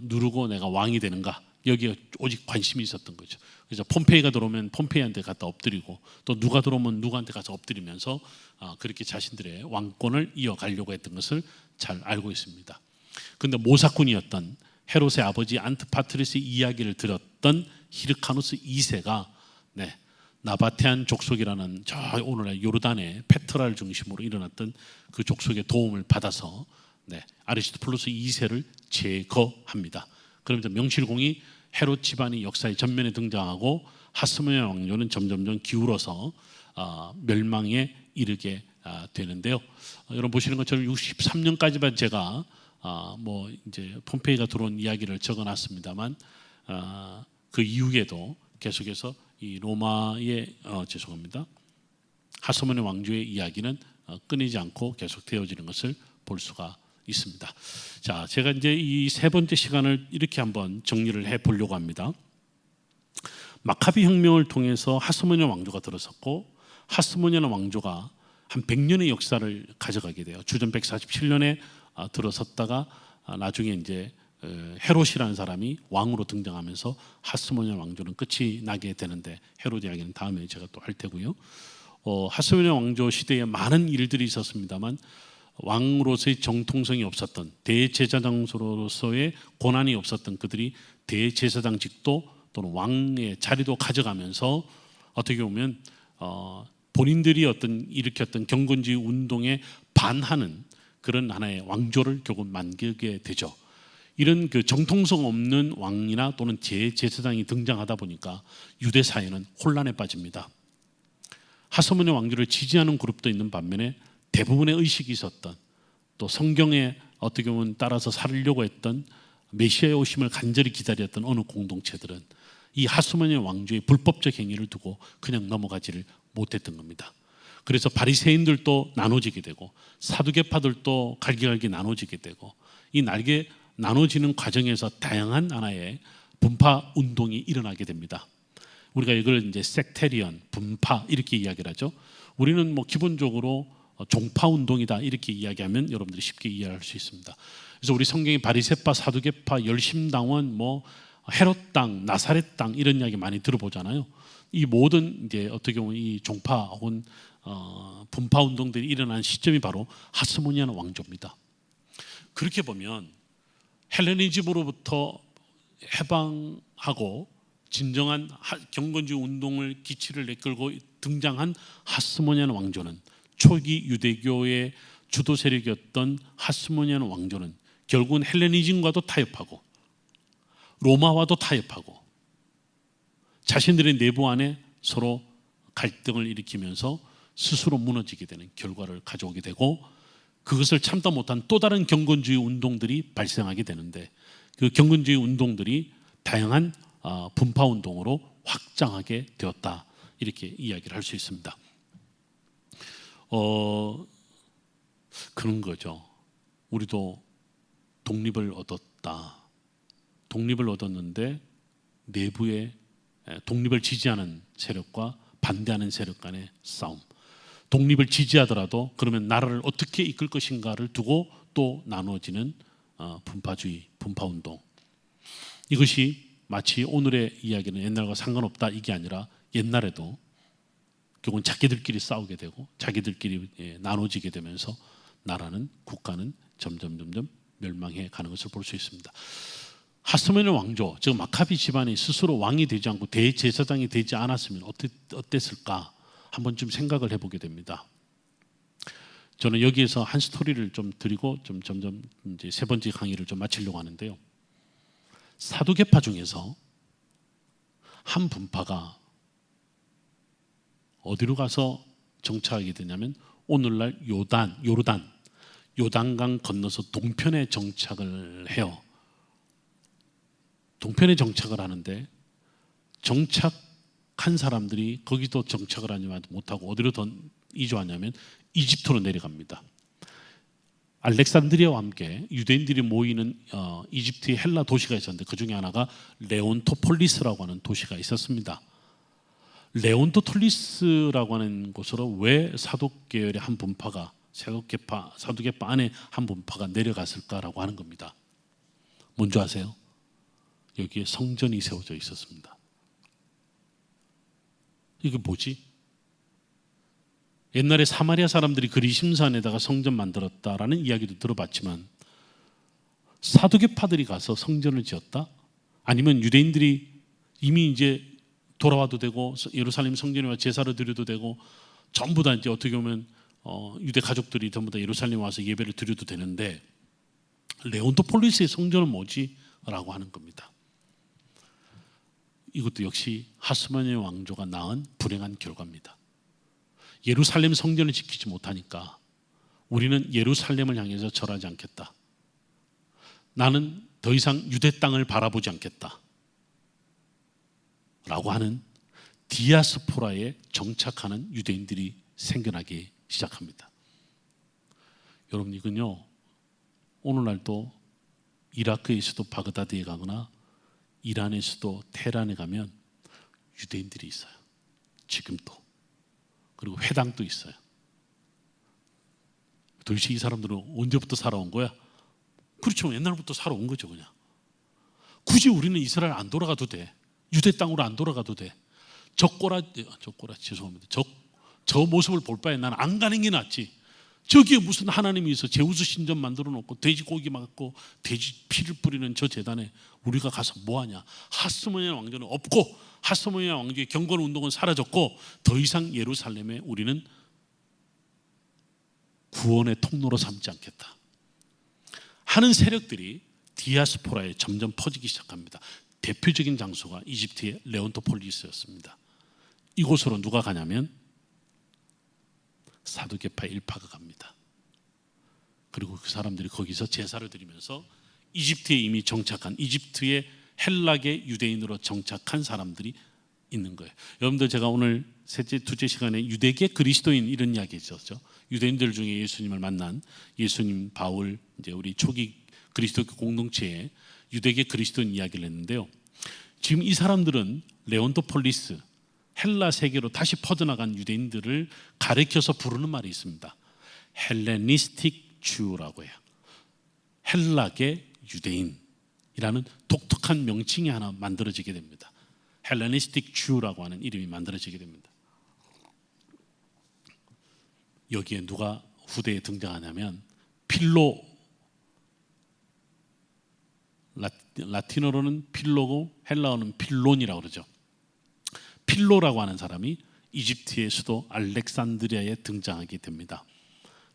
누르고 내가 왕이 되는가, 여기에 오직 관심이 있었던 거죠. 그래서 폼페이가 들어오면 폼페이한테 갖다 엎드리고, 또 누가 들어오면 누구한테 가서 엎드리면서 그렇게 자신들의 왕권을 이어가려고 했던 것을 잘 알고 있습니다. 그런데 모사꾼이었던 헤롯의 아버지 안티파트리스의 이야기를 들었던 히르카누스 2세가 나바테안 족속이라는 저 오늘날 요르단의 페트라를 중심으로 일어났던 그 족속의 도움을 받아서 아리스토플루스 2세를 제거합니다. 그러면서 명실공히 헤롯 집안이 역사의 전면에 등장하고 하스모니아 왕조는 점점점 기울어서 멸망에 이르게 되는데요. 여러분 보시는 것처럼 63년까지만 제가 뭐 이제 폼페이가 들어온 이야기를 적어놨습니다만 그 이후에도 계속해서 이 로마의 죄송합니다. 하스모니아 왕조의 이야기는 끊이지 않고 계속 되어지는 것을 볼 수가 있습니다. 자, 제가 이제 이 세 번째 시간을 이렇게 한번 정리를 해 보려고 합니다. 마카비 혁명을 통해서 하스모니아 왕조가 들어섰고, 하스모니아 왕조가 한 100년의 역사를 가져가게 돼요. 주전 147년에 들어섰다가 나중에 이제 헤롯이라는 사람이 왕으로 등장하면서 하스모니아 왕조는 끝이 나게 되는데, 헤롯 이야기는 다음에 제가 또 할 테고요. 하스모니아 왕조 시대에 많은 일들이 있었습니다만 왕으로서의 정통성이 없었던, 대제사장으로서의 권한이 없었던 그들이 대제사장직도 또는 왕의 자리도 가져가면서 어떻게 보면 본인들이 일으켰던 경건주의 운동에 반하는 그런 하나의 왕조를 결국 만들게 되죠. 이런 그 정통성 없는 왕이나 또는 제사장이 등장하다 보니까 유대 사회는 혼란에 빠집니다. 하스모니아 왕조를 지지하는 그룹도 있는 반면에 대부분의 의식이 있었던, 또 성경에 어떻게 보면 따라서 살려고 했던, 메시아의 오심을 간절히 기다렸던 어느 공동체들은 이 하스모니아 왕조의 불법적 행위를 두고 그냥 넘어가지를 못했던 겁니다. 그래서 바리새인들도 나눠지게 되고 사두개파들도 갈기갈기 나눠지게 되고, 이 날개 나눠지는 과정에서 다양한 하나의 분파 운동이 일어나게 됩니다. 우리가 이걸 이제 섹테리언, 분파 이렇게 이야기를 하죠. 우리는 뭐 기본적으로 종파 운동이다 이렇게 이야기하면 여러분들이 쉽게 이해할 수 있습니다. 그래서 우리 성경에 바리새파, 사두개파, 열심당원, 뭐 헤롯 당, 나사렛 당 이런 이야기 많이 들어보잖아요. 이 모든 이제 어떻게 보면 이 종파 혹은 분파 운동들이 일어난 시점이 바로 하스모니아 왕조입니다. 그렇게 보면 헬레니즘으로부터 해방하고 진정한 경건주의 운동을 기치를 내끌고 등장한 하스모니아 왕조는, 초기 유대교의 주도 세력이었던 하스모니아 왕조는 결국은 헬레니즘과도 타협하고 로마와도 타협하고 자신들의 내부 안에 서로 갈등을 일으키면서 스스로 무너지게 되는 결과를 가져오게 되고, 그것을 참다 못한 또 다른 경건주의 운동들이 발생하게 되는데, 그 경건주의 운동들이 다양한 분파 운동으로 확장하게 되었다 이렇게 이야기를 할 수 있습니다. 그런 거죠. 우리도 독립을 얻었다. 독립을 얻었는데 내부에 독립을 지지하는 세력과 반대하는 세력 간의 싸움. 독립을 지지하더라도 그러면 나라를 어떻게 이끌 것인가를 두고 또 나눠지는 분파주의, 분파운동. 이것이 마치 오늘의 이야기는 옛날과 상관없다 이게 아니라 옛날에도 결국은 자기들끼리 싸우게 되고 자기들끼리 나눠지게 되면서 나라는, 국가는 점점 멸망해 가는 것을 볼 수 있습니다. 하스모니아 왕조, 즉 마카비 집안이 스스로 왕이 되지 않고 대제사장이 되지 않았으면 어땠을까 한번 좀 생각을 해보게 됩니다. 저는 여기에서 한 스토리를 좀 드리고 좀 점점 이제 세 번째 강의를 좀 마치려고 하는데요. 사두개파 중에서 한 분파가 어디로 가서 정착하게 되냐면 오늘날 요단강 건너서 동편에 정착을 해요. 동편에 정착을 하는데 정착한 사람들이 거기도 정착을 하지 못하고 어디로 더 이주하냐면 이집트로 내려갑니다. 알렉산드리아와 함께 유대인들이 모이는 이집트의 헬라 도시가 있었는데 그 중에 하나가 레온토폴리스라고 하는 도시가 있었습니다. 레온토폴리스라고 하는 곳으로 왜 사독 계열의 한 분파가 사두개파 안에 한 분파가 내려갔을까라고 하는 겁니다. 뭔지 아세요? 여기에 성전이 세워져 있었습니다. 이게 뭐지? 옛날에 사마리아 사람들이 그리심산에다가 성전 만들었다라는 이야기도 들어봤지만 사두개파들이 가서 성전을 지었다? 아니면 유대인들이 이미 이제 돌아와도 되고 예루살렘 성전에 와 제사를 드려도 되고 전부 다 이제 어떻게 보면 유대 가족들이 전부 다 예루살렘에 와서 예배를 드려도 되는데 레온토폴리스의 성전은 뭐지? 라고 하는 겁니다. 이것도 역시 하스모니아 왕조가 낳은 불행한 결과입니다. 예루살렘 성전을 지키지 못하니까 우리는 예루살렘을 향해서 절하지 않겠다. 나는 더 이상 유대 땅을 바라보지 않겠다. 라고 하는 디아스포라에 정착하는 유대인들이 생겨나기 시작합니다. 여러분, 이건요, 오늘날도 이라크의 수도 바그다드에 가거나 이란의 수도 테헤란에 가면 유대인들이 있어요. 지금도. 그리고 회당도 있어요. 도대체 이 사람들은 언제부터 살아온 거야? 그렇죠. 옛날부터 살아온 거죠, 그냥. 굳이 우리는 이스라엘 안 돌아가도 돼. 유대 땅으로 안 돌아가도 돼. 죄송합니다. 저 모습을 볼 바에 나는 안 가는 게 낫지. 저기에 무슨 하나님이 있어 제우스 신전 만들어 놓고 돼지고기 맞고 돼지 피를 뿌리는 저 제단에 우리가 가서 뭐하냐. 하스모니아 왕조는 없고 하스모니아 왕조의 경건 운동은 사라졌고 더 이상 예루살렘에 우리는 구원의 통로로 삼지 않겠다 하는 세력들이 디아스포라에 점점 퍼지기 시작합니다. 대표적인 장소가 이집트의 레온토폴리스였습니다. 이곳으로 누가 가냐면 사두개파 일파가 갑니다. 그리고 그 사람들이 거기서 제사를 드리면서 이집트에 이미 정착한 이집트의 헬라계 유대인으로 정착한 사람들이 있는 거예요. 여러분들, 제가 오늘 두째 시간에 유대계 그리스도인 이런 이야기 있었죠. 유대인들 중에 예수님을 만난 예수님, 바울, 이제 우리 초기 그리스도교 공동체의 유대계 그리스도인 이야기를 했는데요. 지금 이 사람들은 레온토폴리스 헬라 세계로 다시 퍼져나간 유대인들을 가리켜서 부르는 말이 있습니다. 헬레니스틱 주라고 해요. 헬라계 유대인이라는 독특한 명칭이 하나 만들어지게 됩니다. 헬레니스틱 주라고 하는 이름이 만들어지게 됩니다. 여기에 누가 후대에 등장하냐면 필로, 라틴어로는 필로고 헬라어는 필론이라고 그러죠. 필로라고 하는 사람이 이집트의 수도 알렉산드리아에 등장하게 됩니다.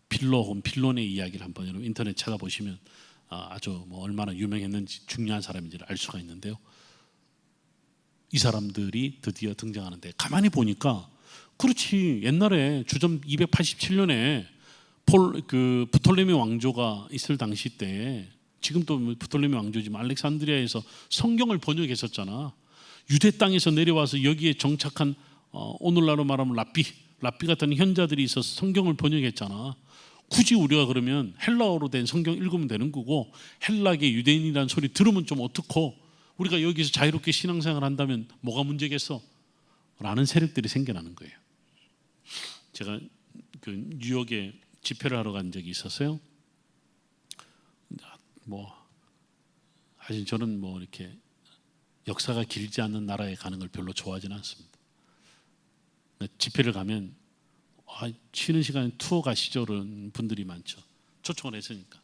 필로 혹은 필론의 이야기를 한번 여러분 인터넷 찾아보시면 아주 얼마나 유명했는지 중요한 사람인지를 알 수가 있는데요. 이 사람들이 드디어 등장하는데 가만히 보니까 그렇지, 옛날에 주전 287년에 부톨레미 왕조가 있을 당시 때 지금도 부톨레미 왕조지만 알렉산드리아에서 성경을 번역했었잖아. 유대 땅에서 내려와서 여기에 정착한 오늘날로 말하면 랍비 같은 현자들이 있어서 성경을 번역했잖아. 굳이 우리가 그러면 헬라어로 된 성경 읽으면 되는 거고 헬라계 유대인이라는 소리 들으면 좀 어떻고 우리가 여기서 자유롭게 신앙생활 한다면 뭐가 문제겠어? 라는 세력들이 생겨나는 거예요. 제가 뉴욕에 집회를 하러 간 적이 있었어요. 사실 저는 이렇게 역사가 길지 않은 나라에 가는 걸 별로 좋아하지는 않습니다. 집회를 가면 쉬는 시간에 투어 가시죠 그런 분들이 많죠. 초청을 했으니까.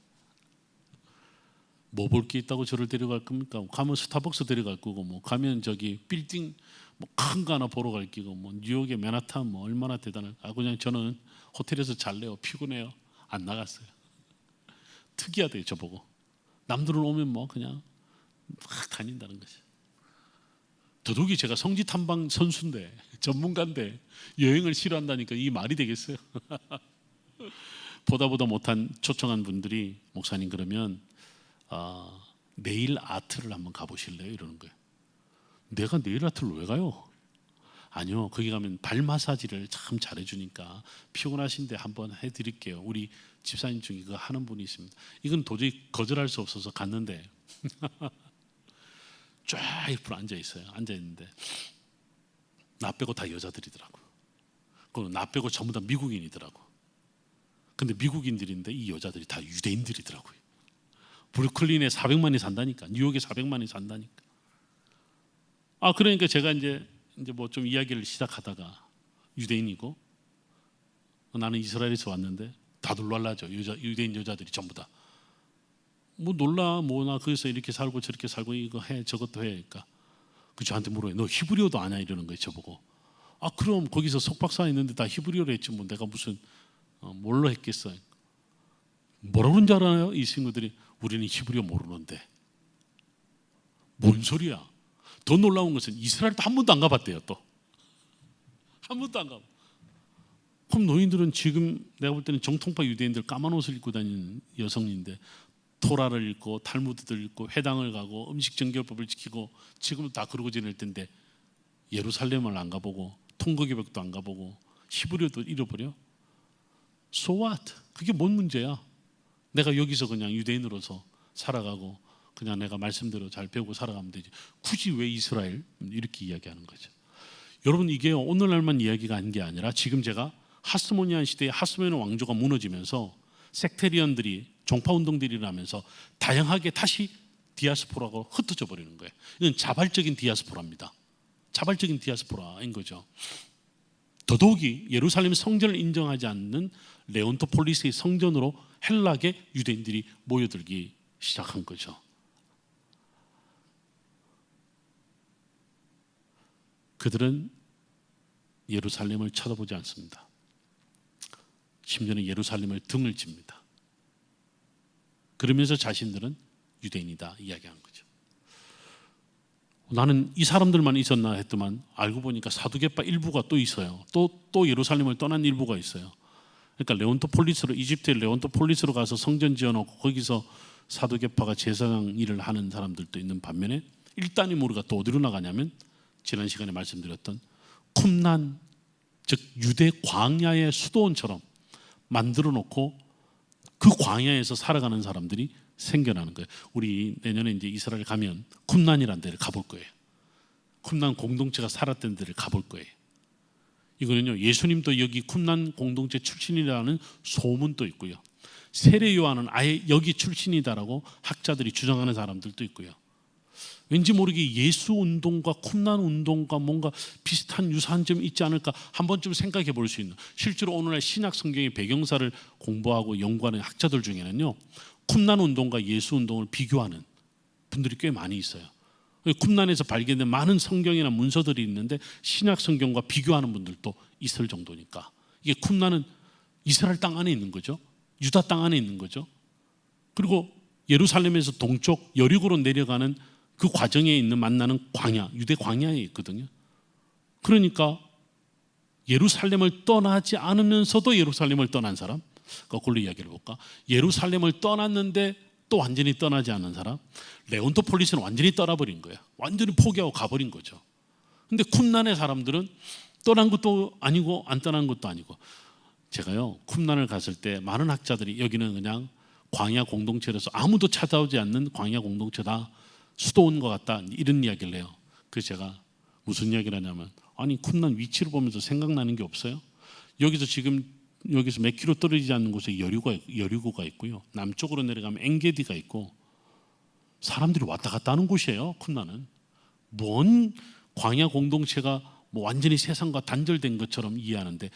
뭐 볼 게 있다고 저를 데려갈 겁니까? 가면 스타벅스 데려갈 거고 가면 저기 빌딩 큰 거 하나 보러 갈 거고 뉴욕의 맨하탄 얼마나 대단할까. 그냥 저는 호텔에서 잘래요. 피곤해요. 안 나갔어요. 특이하대요 저보고. 남들은 오면 그냥 막 다닌다는 것이. 더더욱이 제가 성지 탐방 선수인데 전문가인데 여행을 싫어한다니까 이 말이 되겠어요? 보다 못한 초청한 분들이 목사님 그러면 네일 아트를 한번 가보실래요? 이러는 거예요. 내가 네일 아트를 왜 가요? 아니요, 거기 가면 발 마사지를 참 잘해주니까 피곤하신데 한번 해드릴게요. 우리 집사님 중에 그거 하는 분이 있습니다. 이건 도저히 거절할 수 없어서 갔는데 쫙 옆으로 앉아있어요. 앉아있는데 나 빼고 다 여자들이더라고. 그리고 나 빼고 전부 다 미국인이더라고. 근데 미국인들인데 이 여자들이 다 유대인들이더라고요. 브루클린에 400만이 산다니까. 뉴욕에 400만이 산다니까. 그러니까 제가 이제 뭐 좀 이야기를 시작하다가 유대인이고 나는 이스라엘에서 왔는데 다들 놀라죠. 유대인 여자들이 전부 다. 뭐 놀라, 나 거기서 이렇게 살고 저렇게 살고 이거 해 저것도 해. 그러니까 저한테 물어요. 너 히브리어도 아냐 이러는 거예요. 저보고. 그럼 거기서 석박사 있는데 다 히브리어로 했지 뭐 내가 무슨 뭘로 했겠어요. 뭐라고 그런 줄 알아요? 이 친구들이 우리는 히브리어 모르는데. 뭔 소리야? 더 놀라운 것은 이스라엘도 한 번도 안 가봤대요. 또 한 번도 안 가봐. 그럼 너희들은 지금 내가 볼 때는 정통파 유대인들 까만 옷을 입고 다니는 여성인데 토라를 읽고 탈무드를 읽고 회당을 가고 음식 정결법을 지키고 지금은 다 그러고 지낼 텐데 예루살렘을 안 가보고 통거개벽도 안 가보고 히브리어도 잃어버려? So what? 그게 뭔 문제야? 내가 여기서 그냥 유대인으로서 살아가고 그냥 내가 말씀대로 잘 배우고 살아가면 되지. 굳이 왜 이스라엘? 이렇게 이야기하는 거죠. 여러분 이게 오늘날만 이야기가 한 게 아니라 지금 제가 하스모니안 시대에 하스모니안 왕조가 무너지면서 섹테리언들이 종파운동들이 일어나면서 다양하게 다시 디아스포라가 흩어져 버리는 거예요. 이건 자발적인 디아스포라입니다. 자발적인 디아스포라인 거죠. 더더욱이 예루살렘 성전을 인정하지 않는 레온토폴리스의 성전으로 헬락의 유대인들이 모여들기 시작한 거죠. 그들은 예루살렘을 쳐다보지 않습니다. 심지어는 예루살렘을 등을 칩니다. 그러면서 자신들은 유대인이다 이야기하는 거죠. 나는 이 사람들만 있었나 했더만 알고 보니까 사두개파 일부가 또 있어요. 또 예루살렘을 떠난 일부가 있어요. 그러니까 레온토폴리스로 이집트의 레온토폴리스로 가서 성전 지어놓고 거기서 사두개파가 제사장 일을 하는 사람들도 있는 반면에 일단이 모르가 또 어디로 나가냐면 지난 시간에 말씀드렸던 쿰난 즉 유대 광야의 수도원처럼 만들어 놓고 그 광야에서 살아가는 사람들이 생겨나는 거예요. 우리 내년에 이제 이스라엘 가면 쿰난이라는 데를 가볼 거예요. 쿰난 공동체가 살았던 데를 가볼 거예요. 이거는요 예수님도 여기 쿰난 공동체 출신이라는 소문도 있고요. 세례 요한은 아예 여기 출신이다라고 학자들이 주장하는 사람들도 있고요. 왠지 모르게 예수 운동과 쿰난 운동과 뭔가 비슷한 유사한 점이 있지 않을까 한 번쯤 생각해 볼 수 있는. 실제로 오늘날 신약 성경의 배경사를 공부하고 연구하는 학자들 중에는요 쿰난 운동과 예수 운동을 비교하는 분들이 꽤 많이 있어요. 쿰난에서 발견된 많은 성경이나 문서들이 있는데 신약 성경과 비교하는 분들도 있을 정도니까 이게 쿰난은 이스라엘 땅 안에 있는 거죠. 유다 땅 안에 있는 거죠. 그리고 예루살렘에서 동쪽 여리고로 내려가는 그 과정에 있는 만나는 광야, 유대 광야에 있거든요. 그러니까 예루살렘을 떠나지 않으면서도 예루살렘을 떠난 사람, 거꾸로 이야기를 볼까? 예루살렘을 떠났는데 또 완전히 떠나지 않은 사람, 레온토폴리스는 완전히 떠나버린 거예요. 완전히 포기하고 가버린 거죠. 근데 쿰난의 사람들은 떠난 것도 아니고 안 떠난 것도 아니고. 제가요 쿰난을 갔을 때 많은 학자들이 여기는 그냥 광야 공동체라서 아무도 찾아오지 않는 광야 공동체다, 수도원 것 같다 이런 이야기를 해요. 그래서 제가 무슨 이야기를 하냐면 아니 쿰난 위치를 보면서 생각나는 게 없어요? 여기서 몇 킬로 떨어지지 않는 곳에 여리고가 있고요. 남쪽으로 내려가면 엥게디가 있고 사람들이 왔다 갔다 하는 곳이에요. 쿰난은 뭔 광야 공동체가 뭐 완전히 세상과 단절된 것처럼 이해하는데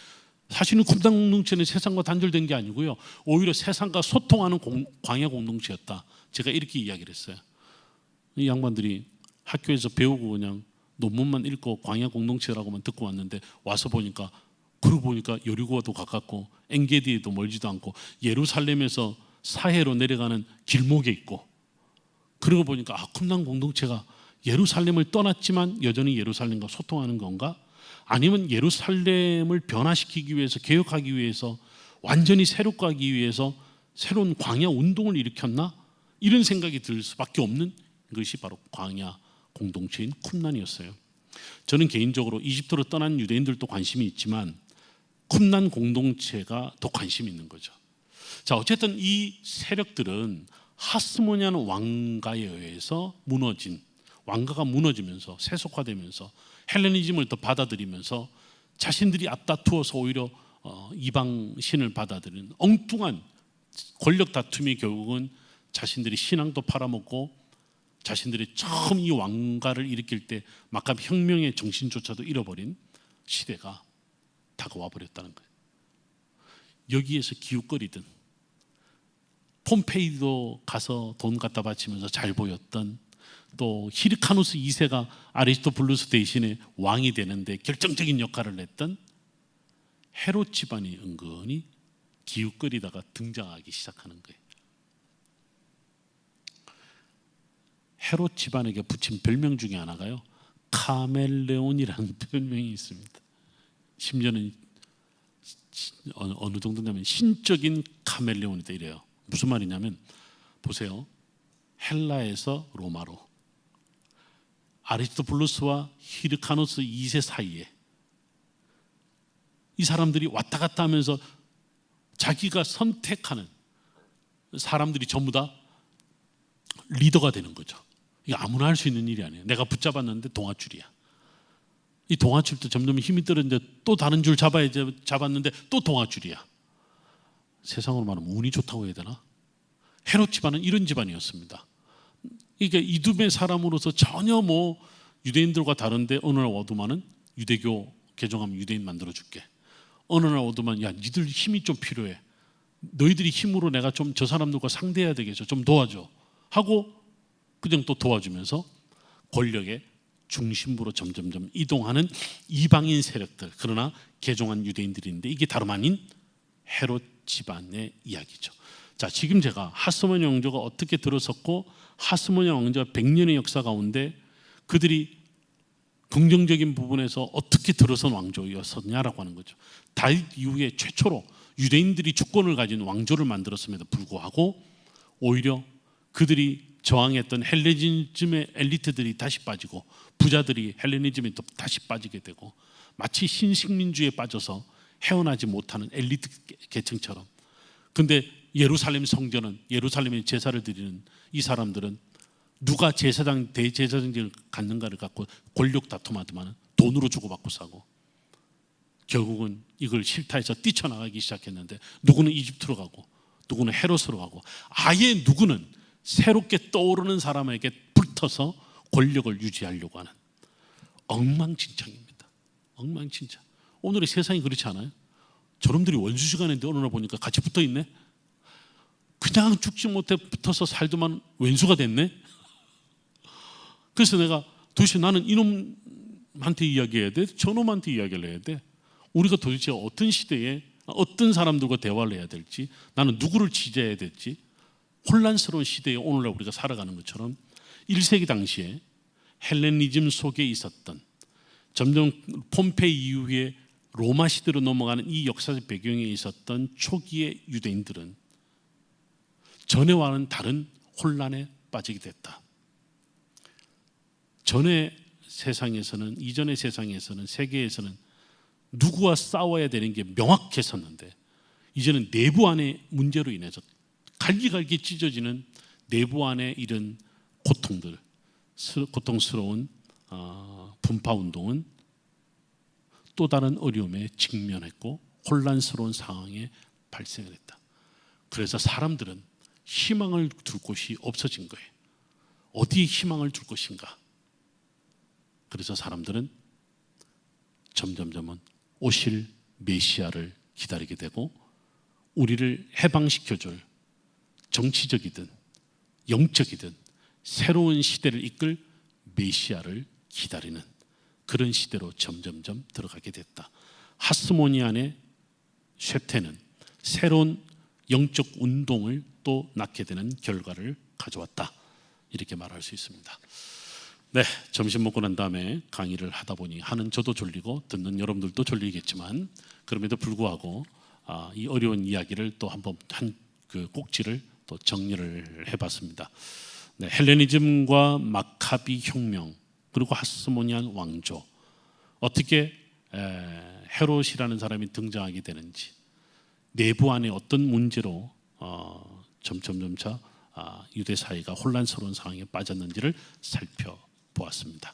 사실은 쿰난 공동체는 세상과 단절된 게 아니고요. 오히려 세상과 소통하는 광야 공동체였다. 제가 이렇게 이야기를 했어요. 이 양반들이 학교에서 배우고 그냥 논문만 읽고 광야 공동체라고만 듣고 왔는데 와서 보니까 그러고 보니까 여리고와도 가깝고 엥게디에도 멀지도 않고 예루살렘에서 사해로 내려가는 길목에 있고 그러고 보니까 쿰난 공동체가 예루살렘을 떠났지만 여전히 예루살렘과 소통하는 건가? 아니면 예루살렘을 변화시키기 위해서 개혁하기 위해서 완전히 새롭게 하기 위해서 새로운 광야 운동을 일으켰나? 이런 생각이 들 수밖에 없는 것이 바로 광야 공동체인 쿰난이었어요. 저는 개인적으로 이집트로 떠난 유대인들도 관심이 있지만 쿰난 공동체가 더 관심이 있는 거죠. 자, 어쨌든 이 세력들은 하스모니안 왕가에 의해서 왕가가 무너지면서 세속화되면서 헬레니즘을 더 받아들이면서 자신들이 앞다투어서 오히려 이방 신을 받아들이는 엉뚱한 권력 다툼이 결국은 자신들이 신앙도 팔아먹고 자신들이 처음 이 왕가를 일으킬 때 마카비 혁명의 정신조차도 잃어버린 시대가 다가와 버렸다는 거예요. 여기에서 기웃거리든 폼페이도 가서 돈 갖다 바치면서 잘 보였던, 또 히르카누스 2세가 아리스토블루스 대신에 왕이 되는데 결정적인 역할을 했던 헤롯 집안이 은근히 기웃거리다가 등장하기 시작하는 거예요. 헤롯 집안에게 붙인 별명 중에 하나가요, 카멜레온이라는 별명이 있습니다. 심지어는 어느 정도냐면 신적인 카멜레온이다 이래요. 무슨 말이냐면 보세요. 헬라에서 로마로, 아리스토블루스와 히르카누스 2세 사이에 이 사람들이 왔다 갔다 하면서 자기가 선택하는 사람들이 전부 다 리더가 되는 거죠. 이게 아무나 할 수 있는 일이 아니에요. 내가 붙잡았는데 동아줄이야. 이 동아줄도 점점 힘이 떨어지는데 또 다른 줄 잡았는데 또 동아줄이야. 세상으로 말하면 운이 좋다고 해야 되나? 헤롯 집안은 이런 집안이었습니다. 그러니까 이두메 사람으로서 전혀 유대인들과 다른데, 어느 날 오두마는 유대교 개종하면 유대인 만들어줄게. 어느 날 오두마는 야 니들 힘이 좀 필요해. 너희들이 힘으로 내가 좀 저 사람들과 상대해야 되겠어. 좀 도와줘. 하고 그냥 또 도와주면서 권력의 중심부로 점점점 이동하는 이방인 세력들, 그러나 개종한 유대인들인데 이게 다름 아닌 헤롯 집안의 이야기죠. 자, 지금 제가 하스모니 왕조가 어떻게 들어섰고 하스모니 왕조가 100년의 역사 가운데 그들이 긍정적인 부분에서 어떻게 들어선 왕조였었냐라고 하는 거죠. 다윗 이후에 최초로 유대인들이 주권을 가진 왕조를 만들었음에도 불구하고 오히려 그들이 저항했던 헬레니즘의 엘리트들이 다시 빠지고 부자들이 헬레니즘에 또 다시 빠지게 되고, 마치 신식민주에 빠져서 헤어나지 못하는 엘리트 계층처럼. 근데 예루살렘 성전은, 예루살렘에 제사를 드리는 이 사람들은 누가 제사장, 대제사장을 갖는가를 갖고 권력 다툼하더만 돈으로 주고받고 싸고, 결국은 이걸 싫다 해서 뛰쳐나가기 시작했는데 누구는 이집트로 가고 누구는 헤롯으로 가고, 아예 누구는 새롭게 떠오르는 사람에게 붙어서 권력을 유지하려고 하는 엉망진창입니다. 엉망진창. 오늘의 세상이 그렇지 않아요? 저놈들이 원수지간인데 어느 날 보니까 같이 붙어 있네. 그냥 죽지 못해 붙어서 살더만 왼수가 됐네. 그래서 내가 도대체 나는 이놈한테 이야기해야 돼? 저놈한테 이야기를 해야 돼? 우리가 도대체 어떤 시대에 어떤 사람들과 대화를 해야 될지, 나는 누구를 지지해야 될지 혼란스러운 시대에 오늘날 우리가 살아가는 것처럼 1세기 당시에 헬레니즘 속에 있었던, 점점 폼페이 이후에 로마 시대로 넘어가는 이 역사적 배경에 있었던 초기의 유대인들은 전에와는 다른 혼란에 빠지게 됐다. 전의 세상에서는, 이전의 세상에서는, 세계에서는 누구와 싸워야 되는 게 명확했었는데, 이제는 내부 안의 문제로 인해서 갈기갈기 찢어지는 내부 안의 이런 고통들, 고통스러운 분파운동은 또 다른 어려움에 직면했고 혼란스러운 상황에 발생을 했다. 그래서 사람들은 희망을 둘 곳이 없어진 거예요. 어디에 희망을 둘 것인가? 그래서 사람들은 점점점은 오실 메시아를 기다리게 되고, 우리를 해방시켜줄 정치적이든 영적이든 새로운 시대를 이끌 메시아를 기다리는 그런 시대로 점점점 들어가게 됐다. 하스모니안의 쇠퇴는 새로운 영적 운동을 또 낳게 되는 결과를 가져왔다, 이렇게 말할 수 있습니다. 네, 점심 먹고 난 다음에 강의를 하다 보니 하는 저도 졸리고 듣는 여러분들도 졸리겠지만, 그럼에도 불구하고 이 어려운 이야기를 또 한번 그 꼭지를 또 정리를 해봤습니다. 네, 헬레니즘과 마카비 혁명, 그리고 하스모니안 왕조, 어떻게 헤롯이라는 사람이 등장하게 되는지, 내부 안에 어떤 문제로 점차 유대 사회가 혼란스러운 상황에 빠졌는지를 살펴보았습니다.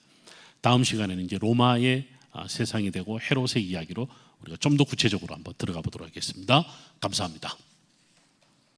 다음 시간에는 이제 로마의 세상이 되고 헤롯의 이야기로 우리가 좀 더 구체적으로 한번 들어가 보도록 하겠습니다. 감사합니다.